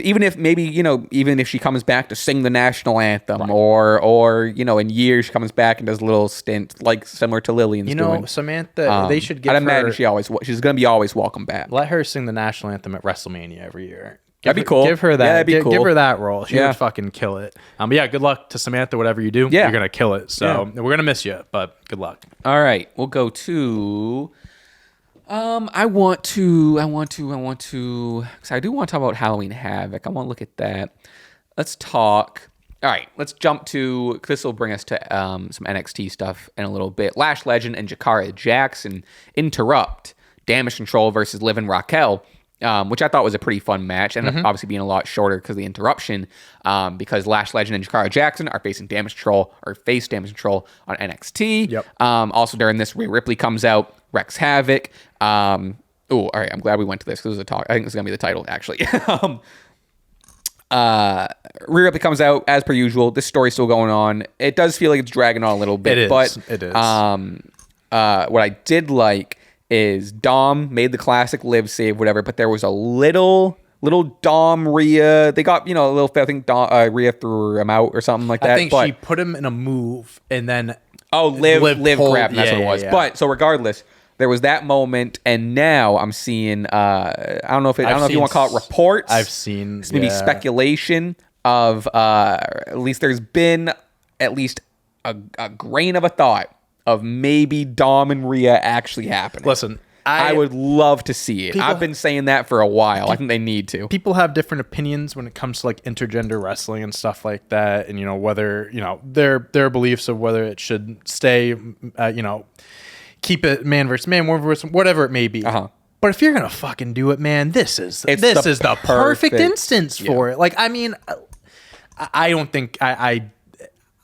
Even if maybe even if she comes back to sing the national anthem, or in years she comes back and does a little stint like similar to Lillian's doing. Samantha, they should give I'd imagine she's going to be always welcome back. Let her sing the national anthem at WrestleMania every year. That'd be cool. Give her that. Yeah, that'd be cool. Give her that role. She would fucking kill it. But yeah, good luck to Samantha. Whatever you do, you're gonna kill it. So we're gonna miss you, but good luck. All right, we'll go to. I want to. Because I do want to talk about Halloween Havoc. I want to look at that. Let's talk. All right, let's jump to. This will bring us to some NXT stuff in a little bit. Lash Legend and Jakara Jackson interrupt Damage Control versus Liv and Raquel. Which I thought was a pretty fun match, and obviously being a lot shorter because of the interruption, because Lash Legend and Jakara Jackson are facing Damage Control, or face Damage Control on NXT. Yep. Also during this, Rhea Ripley comes out, wrecks Havoc. All right, I'm glad we went to this because it was a talk. I think this is going to be the title, actually. Rhea Ripley comes out, as per usual. This story's still going on. It does feel like it's dragging on a little bit. It is. What I did like is Dom made the classic Liv save, whatever, but there was a little Dom Rhea. They got, a little, I think Rhea threw him out or something like that. I think she put him in a move and then... Liv grabbed him, that's what it was. Yeah. But, so regardless, there was that moment, and now I'm seeing, I don't know if you want to call it reports. I've seen... Maybe speculation of, at least there's been at least a grain of a thought of maybe Dom and Rhea actually happening. Listen, I would love to see it. I've been saying that for a while. I think they need to. People have different opinions when it comes to like intergender wrestling and stuff like that, and whether their beliefs of whether it should stay, keep it man versus man, woman versus whatever it may be. But if you're gonna fucking do it, man, this is the perfect instance for it. Like, I mean, I don't think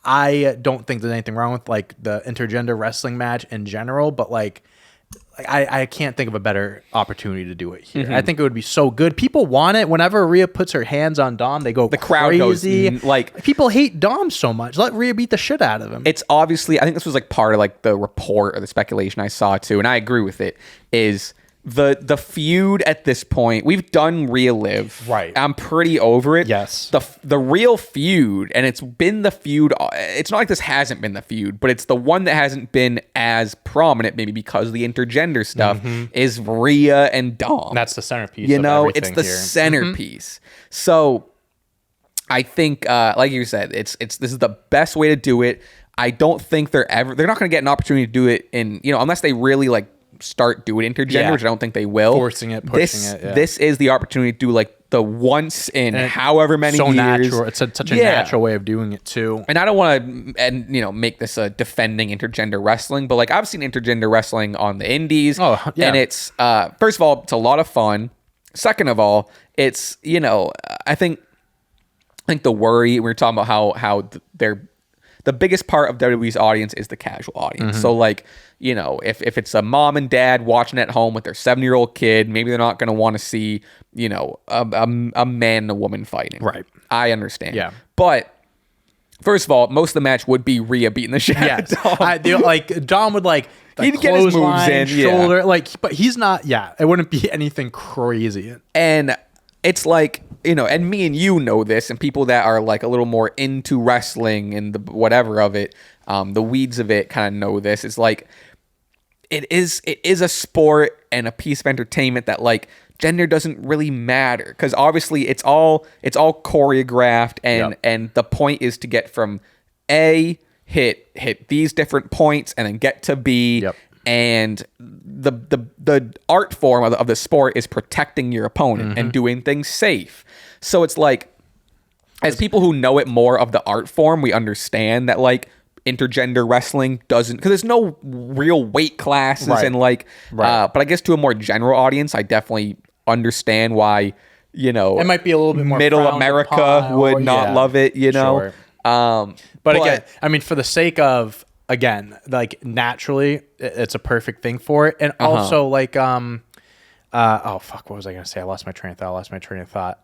I don't think there's anything wrong with like the intergender wrestling match in general, but like I can't think of a better opportunity to do it here. I think it would be so good. People want it. Whenever Rhea puts her hands on Dom, they go crowd crazy. Goes like people hate Dom so much. Let Rhea beat the shit out of him. It's obviously, I think this was like part of like the report or the speculation I saw too, and I agree with it, is the feud at this point. We've done Rhea Liv. Right. I'm pretty over it. Yes. The real feud, and it's been the feud. It's not like this hasn't been the feud, but it's the one that hasn't been as prominent, maybe because of the intergender stuff, is Rhea and Dom. That's the centerpiece. It's the centerpiece. So I think, like you said, this is the best way to do it. I don't think they're not going to get an opportunity to do it in, unless they really like start doing intergender, which I don't think they will. Forcing it, pushing it. Yeah. This is the opportunity to do like the once in however many years. Natural. It's such a natural way of doing it too. And I don't want to, make this a defending intergender wrestling, but like I've seen intergender wrestling on the indies. Oh, yeah. And it's, first of all, it's a lot of fun. Second of all, it's, I think the worry, we were talking about how the biggest part of WWE's audience is the casual audience. So like, if it's a mom and dad watching at home with their 7-year-old kid, maybe they're not going to want to see, a man and a woman fighting. Right. I understand. Yeah. But first of all, most of the match would be Rhea beating the shit out of Dom. Dom would he'd get his moves in, shoulder, but he's not. Yeah, it wouldn't be anything crazy. And it's like, and me and you know this, and people that are like a little more into wrestling and the whatever of it, the weeds of it kind of know this. It's like, it is a sport and a piece of entertainment that like gender doesn't really matter, because obviously it's all choreographed, and the point is to get from A, hit these different points, and then get to B. Yep. And the art form of the sport is protecting your opponent and doing things safe. So it's like, as people who know it more of the art form, we understand that like intergender wrestling doesn't, because there's no real weight classes, and like, but I guess to a more general audience, I definitely understand why, it might be a little bit more middle America would not love it, Sure. But again, I mean, for the sake of, again, like naturally, it's a perfect thing for it, and also like, oh fuck, what was I gonna say? I lost my train of thought.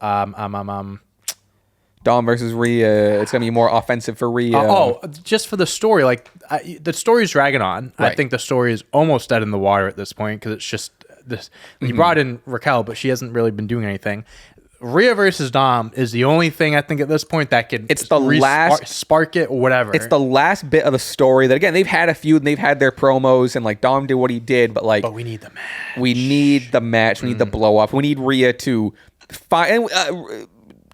Dom versus Rhea. It's gonna be more offensive for Rhea. Just for the story, like the story's dragging on. Right. I think the story is almost dead in the water at this point because it's just this. He brought in Raquel, but she hasn't really been doing anything. Rhea versus Dom is the only thing I think at this point that can spark it or whatever. It's the last bit of the story that, again, they've had a feud and they've had their promos and like Dom did what he did, but we need the match. We need the match. We need the blow up. We need Rhea to find.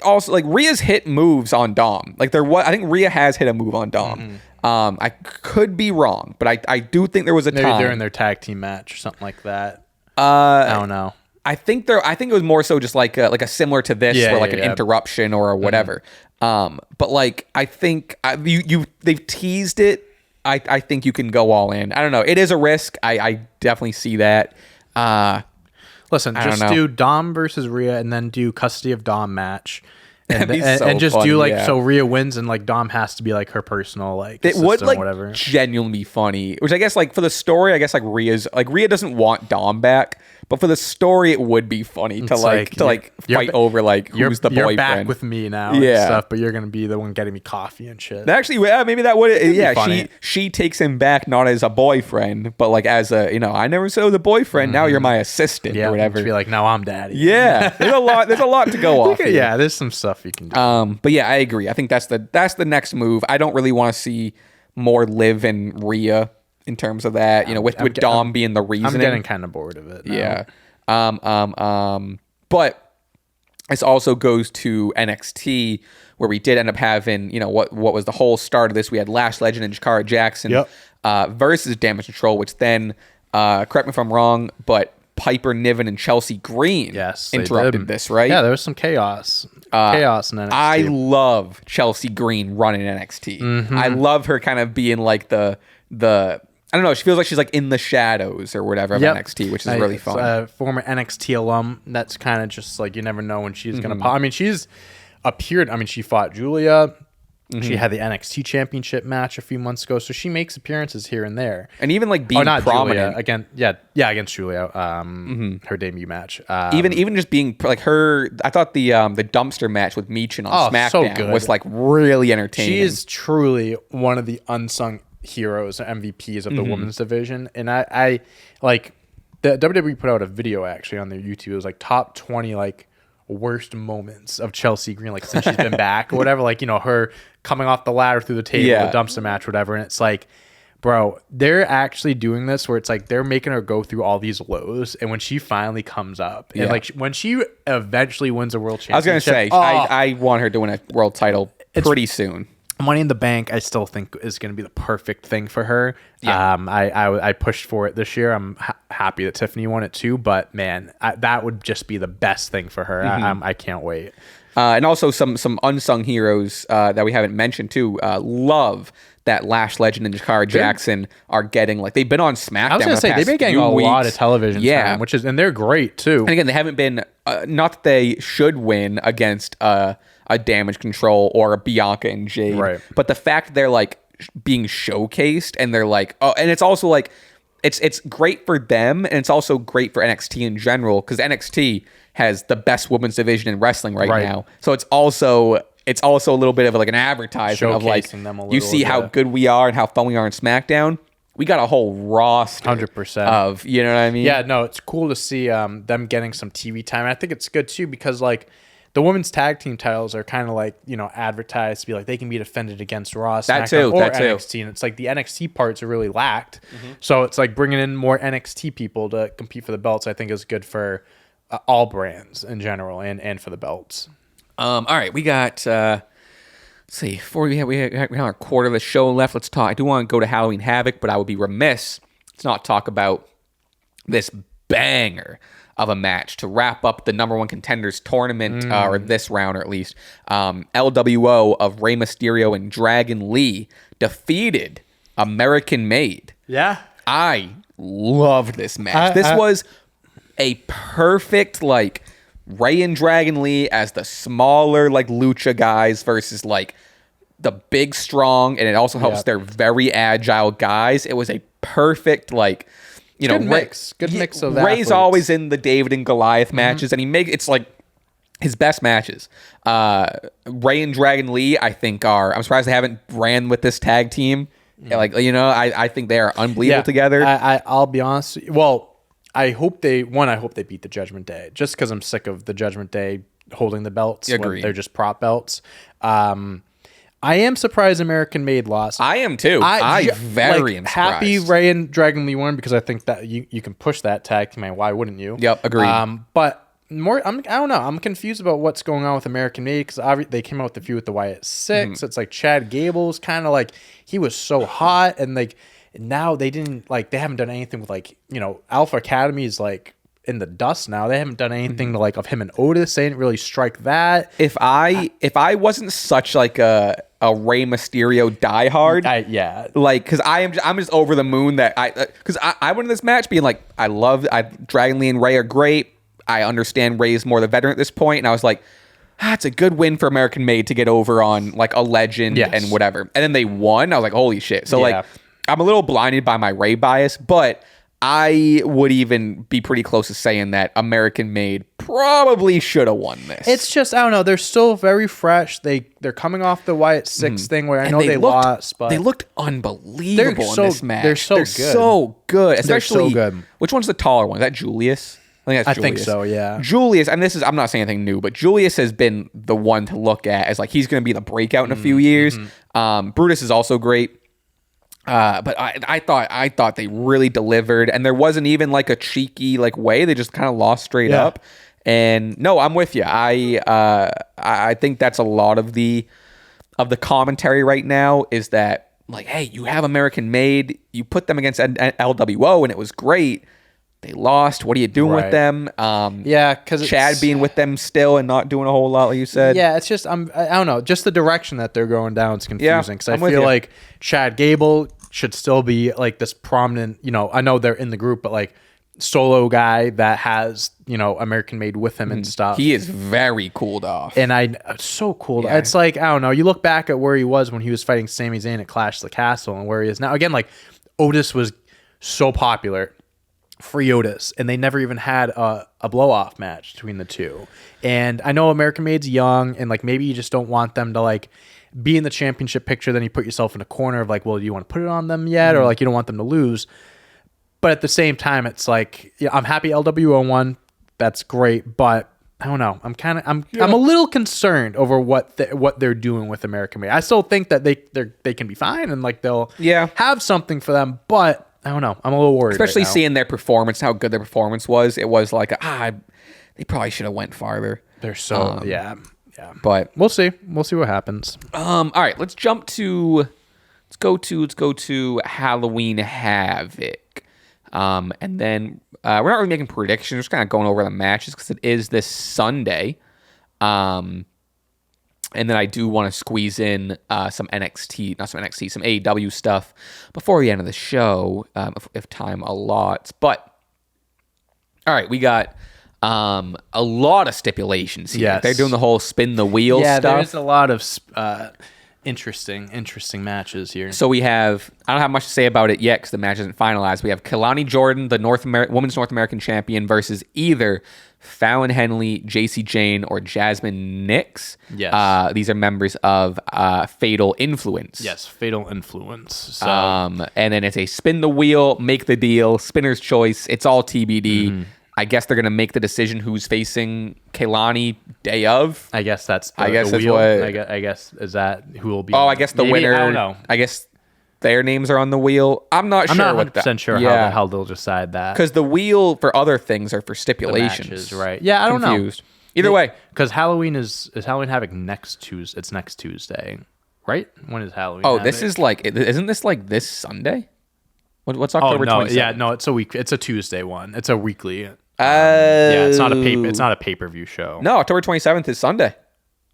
Also, like Rhea's hit moves on Dom. Like I think Rhea has hit a move on Dom. I could be wrong, but I do think there was a time during their tag team match or something like that. I don't know. I think it was more so just like a similar to this, where like an interruption or whatever. But like I think they've teased it. I think you can go all in. I don't know. It is a risk. I definitely see that. Listen, just do Dom versus Rhea and then do custody of Dom match. And just funny, do so Rhea wins and like Dom has to be like her personal like it would like whatever. Genuinely funny, which I guess like for the story, I guess like Rhea doesn't want Dom back, but for the story it would be funny to fight over like who's the boyfriend. You're back with me now, and stuff, but you're gonna be the one getting me coffee and shit. Actually, maybe that would she takes him back not as a boyfriend, but like as a I never saw the boyfriend. Now you're my assistant or whatever. Be like, no, I'm daddy. Yeah, there's a lot to go off. Yeah, there's some stuff you can do. But yeah, I agree. I think that's the next move. I don't really want to see more Liv and Rhea in terms of that. With Dom being the reason. I'm getting kind of bored of it now. Yeah. But this also goes to NXT, where we did end up having what was the whole start of this. We had Lash Legend and Jakara Jackson versus Damage Control, which then correct me if I'm wrong, but Piper Niven and Chelsea Green interrupted this, right? Yeah, there was some chaos in NXT. I love Chelsea Green running NXT. I love her kind of being like the I don't know, she feels like she's like in the shadows or whatever of NXT, which is really fun. Former NXT alum, that's kind of just like you never know when she's going to pop. I mean, she's appeared, she fought Julia. She had the NXT Championship match a few months ago, so she makes appearances here and there, and even like being prominent against Julia, her debut match. Even just being like her, I thought the dumpster match with Meechin on SmackDown was like really entertaining. She is truly one of the unsung heroes, MVPs of the women's division, and I like the WWE put out a video actually on their YouTube. It was like top 20 like worst moments of Chelsea Green, like since she's been back or whatever, like her coming off the ladder through the table, the dumpster match, whatever. And it's like, bro, they're actually doing this where it's like they're making her go through all these lows, and when she finally comes up and like when she eventually wins a world championship, I was gonna say I want her to win a world title pretty soon. Money in the Bank, I still think is going to be the perfect thing for her. I pushed for it this year. I'm happy that Tiffany won it too, but man, that would just be the best thing for her. I can't wait. And also some unsung heroes that we haven't mentioned too. Love that Lash Legend and Jakara Jackson are getting, like, they've been on SmackDown. I was going to say, they've been getting a lot of television time, and they're great too. And again, they haven't been, not that they should win against a Damage Control or a Bianca and Jade, right, but the fact they're like being showcased and they're like, oh, and it's also like, it's great for them, and it's also great for NXT in general, because NXT has the best women's division in wrestling right now. So it's also a little bit of like an advertisement of like, you see how good we are and how fun we are in SmackDown. We got a whole roster 100% of, you know what I mean? Yeah, no, it's cool to see them getting some TV time. And I think it's good too, because like the women's tag team titles are kind of like, advertised to be like they can be defended against Raw, SmackDown, or NXT. And it's like the NXT parts are really lacked. So it's like bringing in more NXT people to compete for the belts, I think is good for all brands in general and for the belts. All right, we got, let's see, before we have our quarter of the show left, let's talk. I do want to go to Halloween Havoc, but I would be remiss to not talk about this banger of a match to wrap up the number one contenders tournament, or this round, or at least. LWO of Rey Mysterio and Dragon Lee defeated American Made. Yeah. I loved this match. This was a perfect, like, Rey and Dragon Lee as the smaller, like, lucha guys versus, like, the big, strong, and it also helps they're very agile guys. It was a perfect, like, good mix of Rey's athletes. always in the David and Goliath matches, and it's like his best matches. Ray and Dragon Lee, I think I'm surprised they haven't ran with this tag team. Like, I think they are unbelievable together. I'll be honest. Well, I hope they beat the Judgment Day, just because I'm sick of the Judgment Day holding the belts. When they're just prop belts. I am surprised American Made lost. I am too. I'm very surprised. Happy Ray and Dragon Lee won, because I think that you can push that tag team. Why wouldn't you? Yep, agreed. But more, I don't know. I'm confused about what's going on with American Made, because they came out with the feud with the Wyatt Sicks. It's like Chad Gable's kind of like, he was so hot, and like now they haven't done anything with Alpha Academy is like in the dust now. They haven't done anything to of him and Otis. They didn't really strike that. If I wasn't such like a Rey Mysterio diehard, because I'm just over the moon that I went in this match being like, Dragon Lee and Ray are great. I understand Ray's more the veteran at this point, and I was like, it's a good win for American Made to get over on like a legend and whatever. And then they won. I was like, holy shit. So like, I'm a little blinded by my Ray bias, but I would even be pretty close to saying that American Made probably should have won this. It's just, I don't know. They're still very fresh. They're coming off the Wyatt Sicks thing where I know they lost, but they looked unbelievable in this match. They're so good. Especially, they're so good. Which one's the taller one? Is that Julius? I think so, yeah. Julius, and I'm not saying anything new, but Julius has been the one to look at as like, he's going to be the breakout in a few years. Brutus is also great. But I thought they really delivered, and there wasn't even like a cheeky like way. They just kind of lost straight up. And no, I'm with you. I think that's a lot of the commentary right now is that like, hey, you have American Made, you put them against LWO, and it was great. They lost. What are you doing with them? Because Chad being with them still and not doing a whole lot, like you said. Yeah, it's just I don't know. Just the direction that they're going down is confusing. Because I feel like Chad Gable should still be like this prominent. I know they're in the group, but like solo guy that has American Made with him and stuff. He is very cooled off, and so cool. Yeah. It's like, I don't know. You look back at where he was when he was fighting Sami Zayn at Clash of the Castle, and where he is now. Again, like Otis was so popular. Free Otis, and they never even had a blow-off match between the two. And I know American Made's young, and like maybe you just don't want them to like be in the championship picture. Then you put yourself in a corner of like, well, do you want to put it on them yet, or like you don't want them to lose? But at the same time, it's like, I'm happy LWO won. That's great, but I don't know. I'm a little concerned over what they're doing with American Made. I still think that they can be fine and like they'll have something for them, but I don't know. I'm a little worried. Especially seeing their performance, how good their performance was. It was like, they probably should have went farther. They're so, yeah. But we'll see. We'll see what happens. All right, let's go to Halloween Havoc. And then we're not really making predictions. We're just kind of going over the matches because it is this Sunday. And then I do want to squeeze in some AEW stuff before the end of the show, if time allots. But, all right, we got a lot of stipulations here. Yes. They're doing the whole spin the wheel stuff. Yeah, there's a lot of interesting matches here. So we have, I don't have much to say about it yet because the match isn't finalized. We have Kelani Jordan, the Women's North American Champion, versus either Fallon Henley, JC Jane, or Jasmine Nix. Yes. These are members of Fatal Influence. Yes, Fatal Influence. So. And then it's a spin the wheel, make the deal, spinner's choice. It's all TBD. I guess they're going to make the decision who's facing Kelani day of. I guess that's the wheel. What, I guess is that who will be. Oh, I guess the winner. I don't know. I guess their names are on the wheel. I'm not sure. I'm not 100% sure how they'll decide that. Because the wheel for other things are for stipulations. Matches, right. Yeah, I don't know. Either way. Because Halloween is Halloween Havoc next Tuesday. It's next Tuesday. Right? When is Halloween Oh, Havoc? this is like, isn't this like this Sunday? What's October 27th? Yeah, no, it's a week. It's a Tuesday one. It's a weekly. Yeah, it's not a pay-per-view show. No, October 27th is Sunday.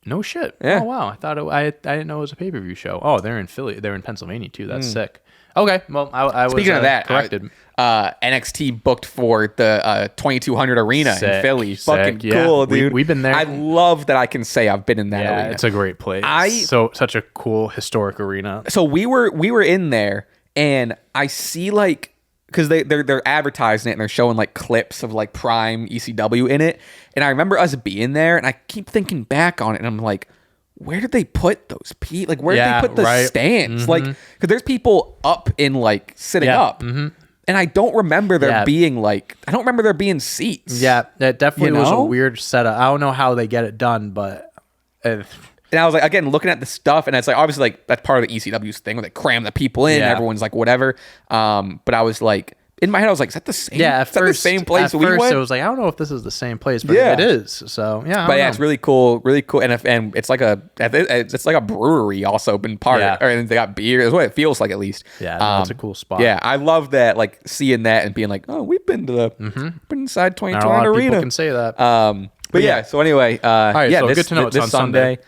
No shit. Yeah. Oh wow. I didn't know it was a pay-per-view show. Oh, they're in Philly. They're in Pennsylvania too. That's sick. Okay. Well, I Speaking was of that, corrected. NXT booked for the 2200 Arena in Philly. Fucking cool, dude. We've been there. I love that I can say I've been in that arena. It's a great place. Such a cool historic arena. So we were in there, and I see like, because they're advertising it and they're showing like clips of like prime ECW in it. And I remember us being there, and I keep thinking back on it, and I'm like, where did they put those people? Like, where did they put the stands? Like, because there's people up in like sitting up. And I don't remember there being like, I don't remember there being seats. Yeah, that definitely was a weird setup. I don't know how they get it done, but. And I was like, again, looking at the stuff, and it's like, obviously, like, that's part of the ECW's thing where they cram the people in, everyone's like, whatever. But I was like, in my head, I was like, is that the same? Yeah, is that the same place we went? It was like, I don't know if this is the same place, but it is. So, yeah. But yeah, it's really cool. Really cool. And it's like a brewery also been part of it. Or they got beer. That's what it feels like, at least. Yeah, it's a cool spot. Yeah, I love that, like, seeing that and being like, oh, we've been to been inside 2020 Not a lot of Arena. People can say that. But yeah, so anyway, all right, so good to know it's on Sunday.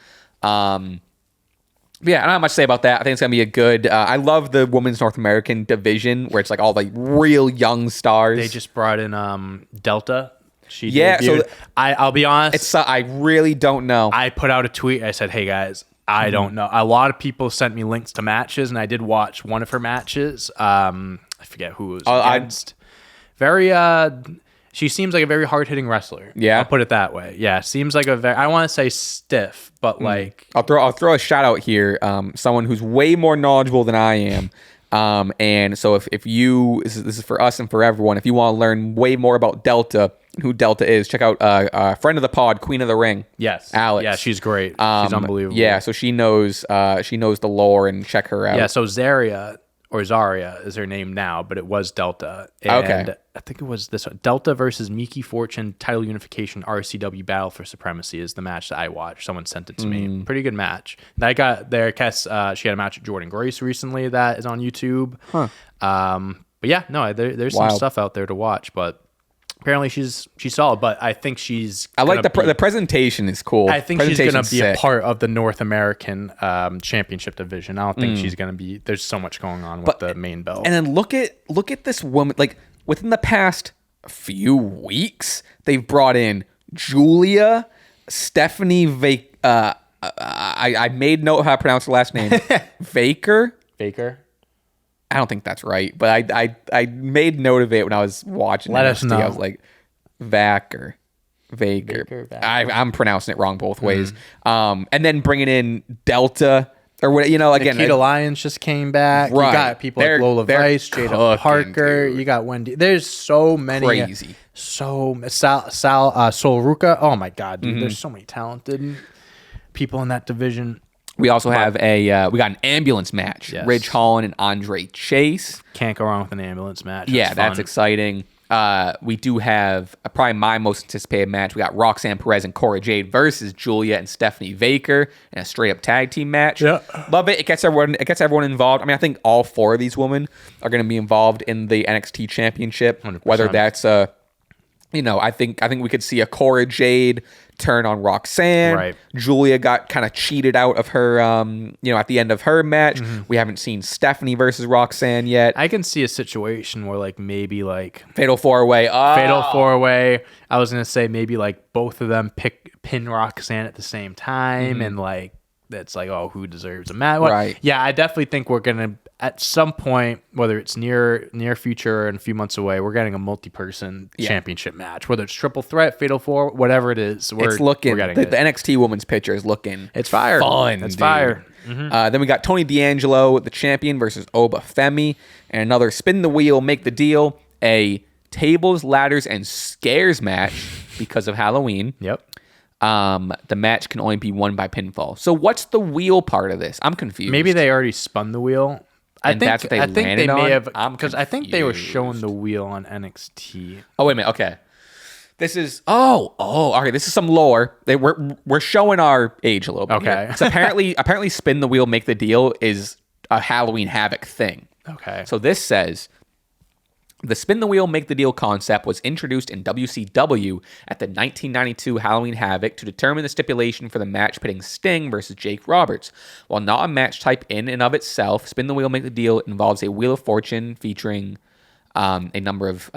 Yeah, I don't have much to say about that. I think it's going to be a good... I love the Women's North American division where it's like all the real young stars. They just brought in Delta. She debuted. So I'll be honest. I really don't know. I put out a tweet. I said, hey, guys, I don't know. A lot of people sent me links to matches, and I did watch one of her matches. I forget who it was against. She seems like a very hard-hitting wrestler. Yeah. I'll put it that way. Yeah, seems like I want to say stiff, but like... I'll throw a shout-out here. Someone who's way more knowledgeable than I am. And so if you... This is for us and for everyone. If you want to learn way more about Delta, who Delta is, check out a friend of the pod, Queen of the Ring. Yes. Alex. Yeah, she's great. She's unbelievable. Yeah, so she knows the lore, and check her out. Yeah, so Zaria is her name now, but it was Delta. And I think it was this one. Delta versus Miki Fortune title unification RCW battle for supremacy is the match that I watched. Someone sent it to me. Pretty good match. That got there. She had a match with Jordan Grace recently that is on YouTube. Huh. But yeah, no, there's some stuff out there to watch, but apparently she's solid, but I think she's... I like the presentation is cool. I think she's going to be a part of the North American championship division. I don't think she's going to be... There's so much going on with the main belt. And then look at this woman. Like, within the past few weeks, they've brought in Julia, Stephanie I made note how to pronounce her last name. Vaker. I don't think that's right, but I made note of it when I was watching. Let us know. I was like, Vaker. I'm pronouncing it wrong both ways. And then bringing in Delta or what, again. Nikita Lyons just came back. Right. You got people like Lola Vice, Jada Parker. Dude. You got Wendy. There's so many. Crazy. Sol Ruka. Oh my God, dude. There's so many talented people in that division. We also have we got an ambulance match. Yes. Ridge Holland and Andre Chase. Can't go wrong with an ambulance match. That's exciting. We do have probably my most anticipated match. We got Roxanne Perez and Cora Jade versus Julia and Stephanie Vaker in a straight up tag team match. Yeah. Love it. It gets everyone involved. I mean, I think all four of these women are going to be involved in the NXT Championship. 100%. Whether that's I think we could see a Cora Jade turn on Roxanne. Right. Julia got kind of cheated out of her, at the end of her match. We haven't seen Stephanie versus Roxanne yet. I can see a situation where maybe Fatal 4-Way. Fatal 4-Way. I was going to say maybe both of them pin Roxanne at the same time and that's who deserves a match. Right. Yeah, I definitely think we're going to, at some point, whether it's near future or in a few months away, we're getting a multi-person championship match. Whether it's triple threat, fatal four, whatever it is. It's looking, the NXT women's picture is looking It's fire. Fun. It's dude. fire. Then we got Tony D'Angelo, the champion, versus Oba Femi, and another spin the wheel, make the deal, a tables, ladders, and scares match because of Halloween. Yep. The match can only be won by pinfall. So what's the wheel part of this? I'm confused. Maybe they already spun the wheel. I think that's what they landed may on? have, because I think they were showing the wheel on NXT. Oh, wait a minute. Okay. This is okay. This is some lore. We're showing our age a little bit. Okay. So apparently spin the wheel, make the deal is a Halloween Havoc thing. Okay. So this says the spin the wheel, make the deal concept was introduced in WCW at the 1992 Halloween Havoc to determine the stipulation for the match pitting Sting versus Jake Roberts. While not a match type in and of itself, spin the wheel, make the deal involves a wheel of fortune featuring a number of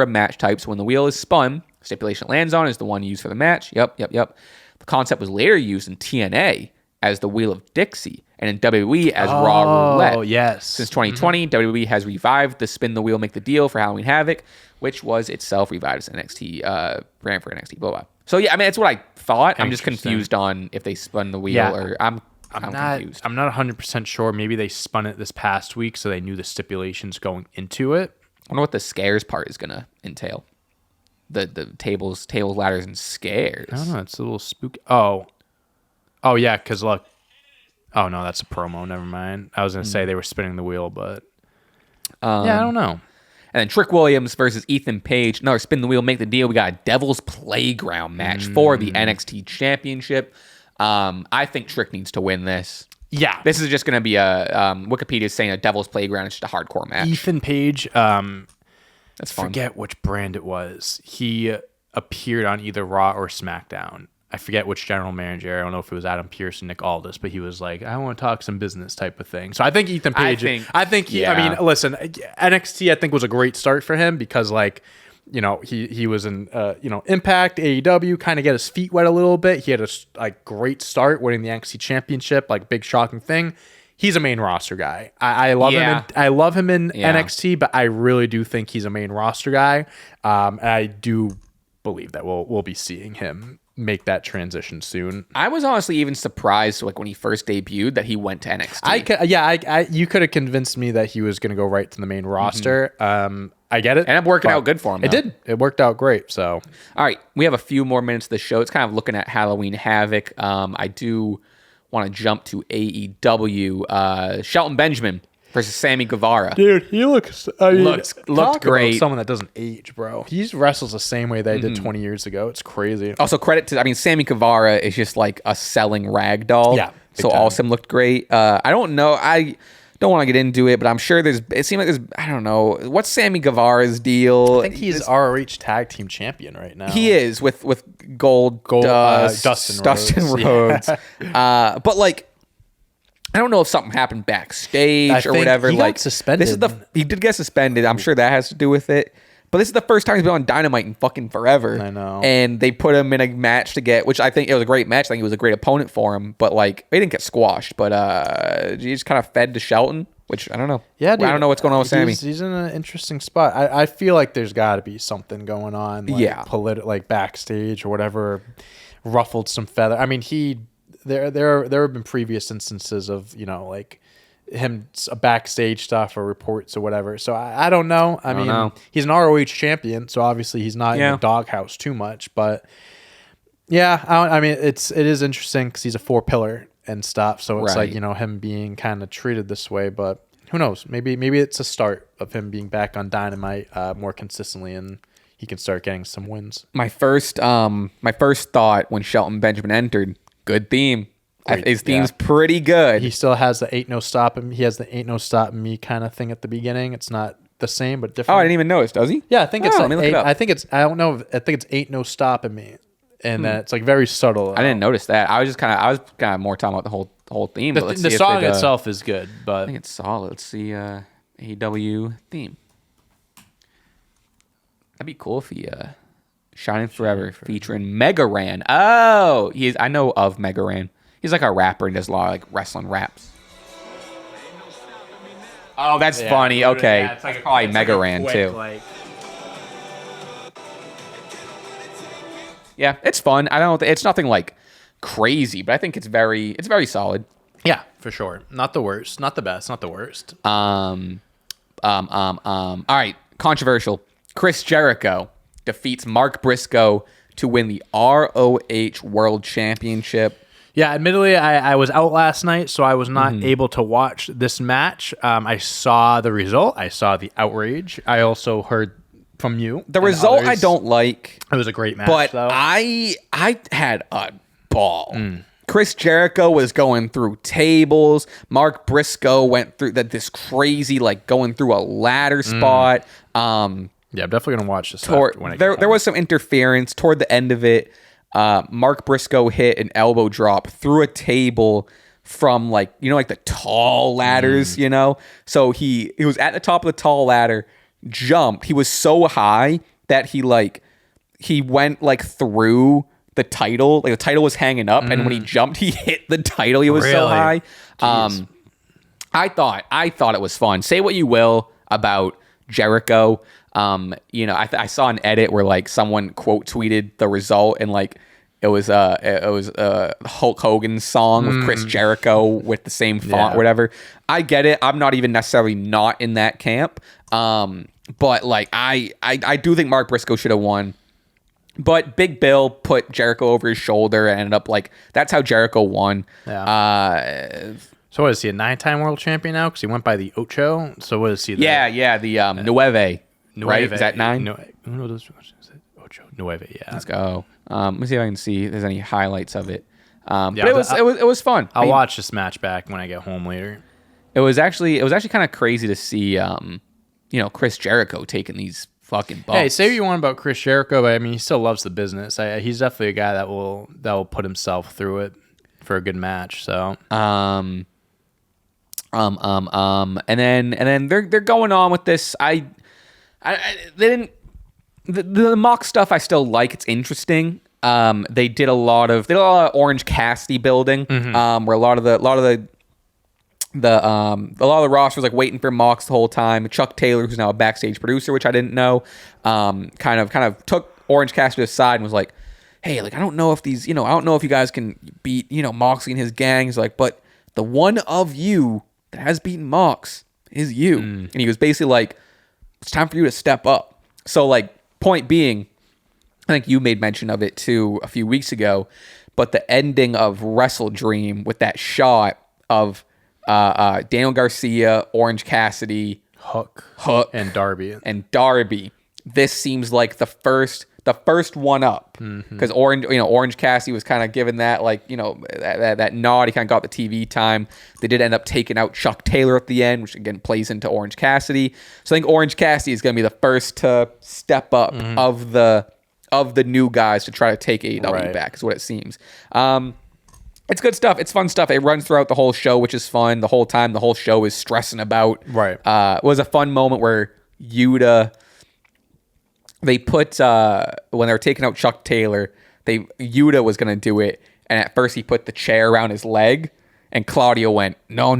match types. When the wheel is spun, the stipulation it lands on is the one used for the match. Yep. The concept was later used in TNA as the Wheel of Dixie. and in WWE as Raw Roulette. Oh, yes. Since 2020, WWE has revived the Spin the Wheel, Make the Deal for Halloween Havoc, which was itself revived as NXT, brand for NXT, blah, blah. So, yeah, I mean, that's what I thought. I'm just confused on if they spun the wheel or I'm confused. I'm not 100% sure. Maybe they spun it this past week, so they knew the stipulations going into it. I wonder what the scares part is going to entail. The tables, ladders, and scares. I don't know. It's a little spooky. Oh, yeah, because look. Oh, no, that's a promo. Never mind. I was going to say they were spinning the wheel, but yeah, I don't know. And then Trick Williams versus Ethan Page. Another Spin the Wheel, Make the Deal. We got a Devil's Playground match for the NXT Championship. I think Trick needs to win this. Yeah. This is just going to be Wikipedia is saying a Devil's Playground. It's just a hardcore match. Ethan Page, that's fun. Forget which brand it was. He appeared on either Raw or SmackDown. I forget which general manager. I don't know if it was Adam Pearce and Nick Aldis, but he was like, I want to talk some business type of thing. So I think Ethan Page, I think he, I mean, listen, NXT, I think was a great start for him because like, you know, he was in, Impact, AEW, kind of get his feet wet a little bit. He had a great start winning the NXT championship, like big shocking thing. He's a main roster guy. I love him. I love him in NXT, but I really do think he's a main roster guy. And I do believe that we'll be seeing him make that transition soon. I was honestly even surprised, like when he first debuted, that he went to NXT. You could have convinced me that he was going to go right to the main roster. I get it, and I'm working out good for him. It did. It worked out great. So, all right, we have a few more minutes of the show. It's kind of looking at Halloween Havoc. I do want to jump to AEW. Shelton Benjamin versus Sammy Guevara. Dude, he looked great. Someone that doesn't age, bro. He wrestles the same way they did 20 years ago. It's crazy. Also, credit to, Sammy Guevara is just like a selling rag doll. Yeah. So all of them looked great. I don't know. I don't want to get into it, but I'm sure it seems like there's, I don't know. What's Sammy Guevara's deal? I think he's ROH tag team champion right now. He is with Gold Dustin Rhodes. Yeah. But like, I don't know if something happened backstage or whatever. He got suspended. He did get suspended. I'm sure that has to do with it. But this is the first time he's been on Dynamite in fucking forever. I know. And they put him in a match which I think it was a great match. I think he was a great opponent for him. But like, they didn't get squashed. But he just kind of fed to Shelton, which I don't know. Yeah, dude, I don't know what's going on with Sammy. He's in an interesting spot. I feel like there's got to be something going on. Like, like backstage or whatever, ruffled some feather. I mean, There have been previous instances of, like him backstage stuff or reports or whatever. So I don't know. I mean, he's an ROH champion, so obviously he's not in the doghouse too much. But yeah, it is interesting because he's a 4-pillar and stuff. So it's like, him being kind of treated this way. But who knows? Maybe it's a start of him being back on Dynamite more consistently, and he can start getting some wins. My first thought when Shelton Benjamin entered. Good theme. His theme's pretty good. He still has the ain't no stopping. He has the ain't no stopping me kind of thing at the beginning. It's not the same, but different. Oh, I didn't even notice. Does he? Yeah, I think it's. Let me look it up. I think it's. I don't know. I think it's ain't no stopping me, and then it's like very subtle. I didn't notice that. I was kind of more talking about the whole theme. But the song itself is good, but I think it's solid. Let's see. AEW theme. That'd be cool if he. Shining Forever featuring Mega Ran. Oh, I know of Mega Ran. He's like a rapper and does a lot of like wrestling raps. Oh, that's funny. Okay, yeah, it's probably Mega Ran too. Yeah, it's fun. It's nothing like crazy, but I think it's very solid. Yeah, for sure. Not the worst. Not the best. Not the worst. All right, controversial. Chris Jericho defeats Mark Briscoe to win the ROH World Championship. Yeah, admittedly, I was out last night, so I was not able to watch this match. I saw the result. I saw the outrage. I also heard from you. The result others. I don't like. It was a great match, but though. I had a ball. Chris Jericho was going through tables. Mark Briscoe went through this crazy, like going through a ladder spot. Yeah, I'm definitely gonna watch this. There was some interference toward the end of it. Mark Briscoe hit an elbow drop through a table from like the tall ladders, So he was at the top of the tall ladder, jumped. He was so high that he went like through the title. Like the title was hanging up, and when he jumped, he hit the title. He was so high. I thought it was fun. Say what you will about Jericho. I saw an edit where like someone quote tweeted the result, and like it was Hulk Hogan's song with Chris Jericho with the same font, whatever. I get it. I'm not even necessarily not in that camp. But like I do think Mark Briscoe should have won. But Big Bill put Jericho over his shoulder and ended up like that's how Jericho won. Yeah. So what is he, a 9-time world champion now? Because he went by the Ocho. So what is he? The Nueve. Right? Is that 9? No, is it Ocho? Nueve. Yeah. Let's go. Let me see if I can see if there's any highlights of it. But it was fun. I'll watch this match back when I get home later. It was actually kind of crazy to see Chris Jericho taking these fucking bumps. Hey, say what you want about Chris Jericho, but I mean he still loves the business. He's definitely a guy that will put himself through it for a good match. So and then they're going on with this. They didn't the mock stuff. I still like. It's interesting. They did a lot of Orange Cassidy building. Where a lot of the roster was like waiting for Mox the whole time. Chuck Taylor, who's now a backstage producer, which I didn't know, kind of took Orange Cassidy aside and was like, "Hey, like I don't know if these, I don't know if you guys can beat, Moxley and his gang." He's like, "But the one of you that has beaten Mox is you." And he was basically like, "It's time for you to step up." So like, point being, I think you made mention of it too a few weeks ago, but the ending of Wrestle Dream with that shot of Daniel Garcia, Orange Cassidy, Hook, and Darby. This seems like the first one up, because Orange Cassidy was kind of given that that nod. He kind of got the TV time. They did end up taking out Chuck Taylor at the end, which again plays into Orange Cassidy. So I think Orange Cassidy is going to be the first to step up of the new guys to try to take AEW back. Is what it seems. It's good stuff. It's fun stuff. It runs throughout the whole show, which is fun. The whole time, the whole show is stressing about. Right. It was a fun moment where Yuta. They put when they were taking out Chuck Taylor, Yuta was gonna do it, and at first he put the chair around his leg, and Claudio went, no,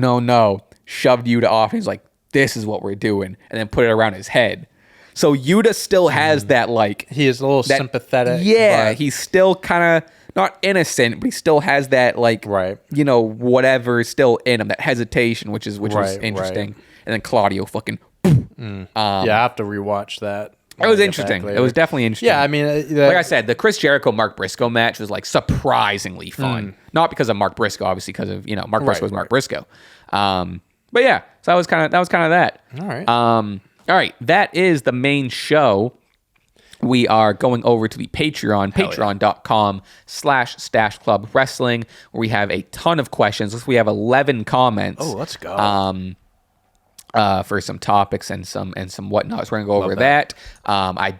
shoved Yuta off, and he's like, "This is what we're doing," and then put it around his head. So Yuta still has that like he is a little sympathetic. Yeah, he's still kind of not innocent, but he still has that like whatever still in him, that hesitation, which was interesting. And then Claudio fucking. I have to rewatch that. It was interesting. It was definitely interesting. Yeah, I mean, like I said, the Chris Jericho Mark Briscoe match was like surprisingly fun. Not because of Mark Briscoe, obviously, because of Mark Briscoe was Mark Briscoe. But yeah, so that was kind of that. All right. All right. That is the main show. We are going over to the Patreon, patreon.com/Stache Club Wrestling, where we have a ton of questions. We have 11 comments. Oh, let's go. For some topics and some whatnot. So we're gonna go over that. I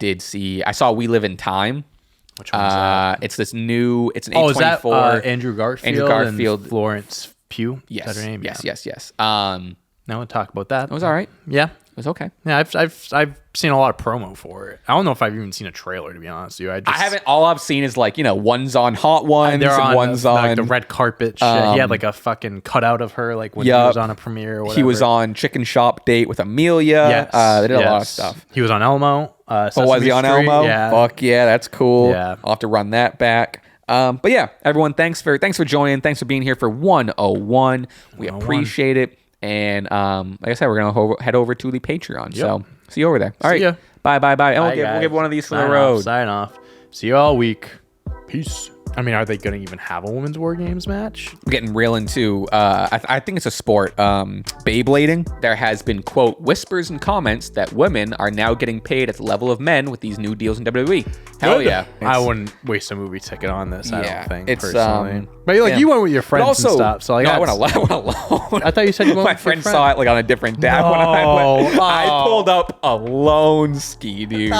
saw We Live in Time. Which one's that? It's this new. It's an 824. Is that Andrew Garfield and Florence Pugh? Yes. Is that her name? Yes. Now we'll talk about that. It was all right. Yeah. It was okay. Yeah, I've seen a lot of promo for it. I don't know if I've even seen a trailer, to be honest with you. I haven't. All I've seen is like one's on Hot Ones, and one's on like the red carpet shit. He had like a fucking cutout of her, like when he was on a premiere. Or whatever. He was on Chicken Shop Date with Amelia. Yes, they did a lot of stuff. He was on Elmo. Was he on Street? Elmo? Yeah. Fuck yeah, that's cool. Yeah, I'll have to run that back. But yeah, everyone, thanks for joining. Thanks for being here for 101. We appreciate it. And like I said, we're gonna head over to the Patreon. Yep. So see you over there. All right. Ya. Bye. And we'll give one of these for the road. Sign off. See you all week. Peace. I mean, are they going to even have a women's War Games match? I'm getting real into, I think it's a sport, Beyblading. There has been, quote, whispers and comments that women are now getting paid at the level of men with these new deals in WWE. Hell yeah. I wouldn't waste a movie ticket on this, I don't think, it's, personally. But you went with your friends also, and stuff. So like, I went alone. I thought you said you went My with your friend saw it like on a different tab when I went. I pulled up alone, ski dude.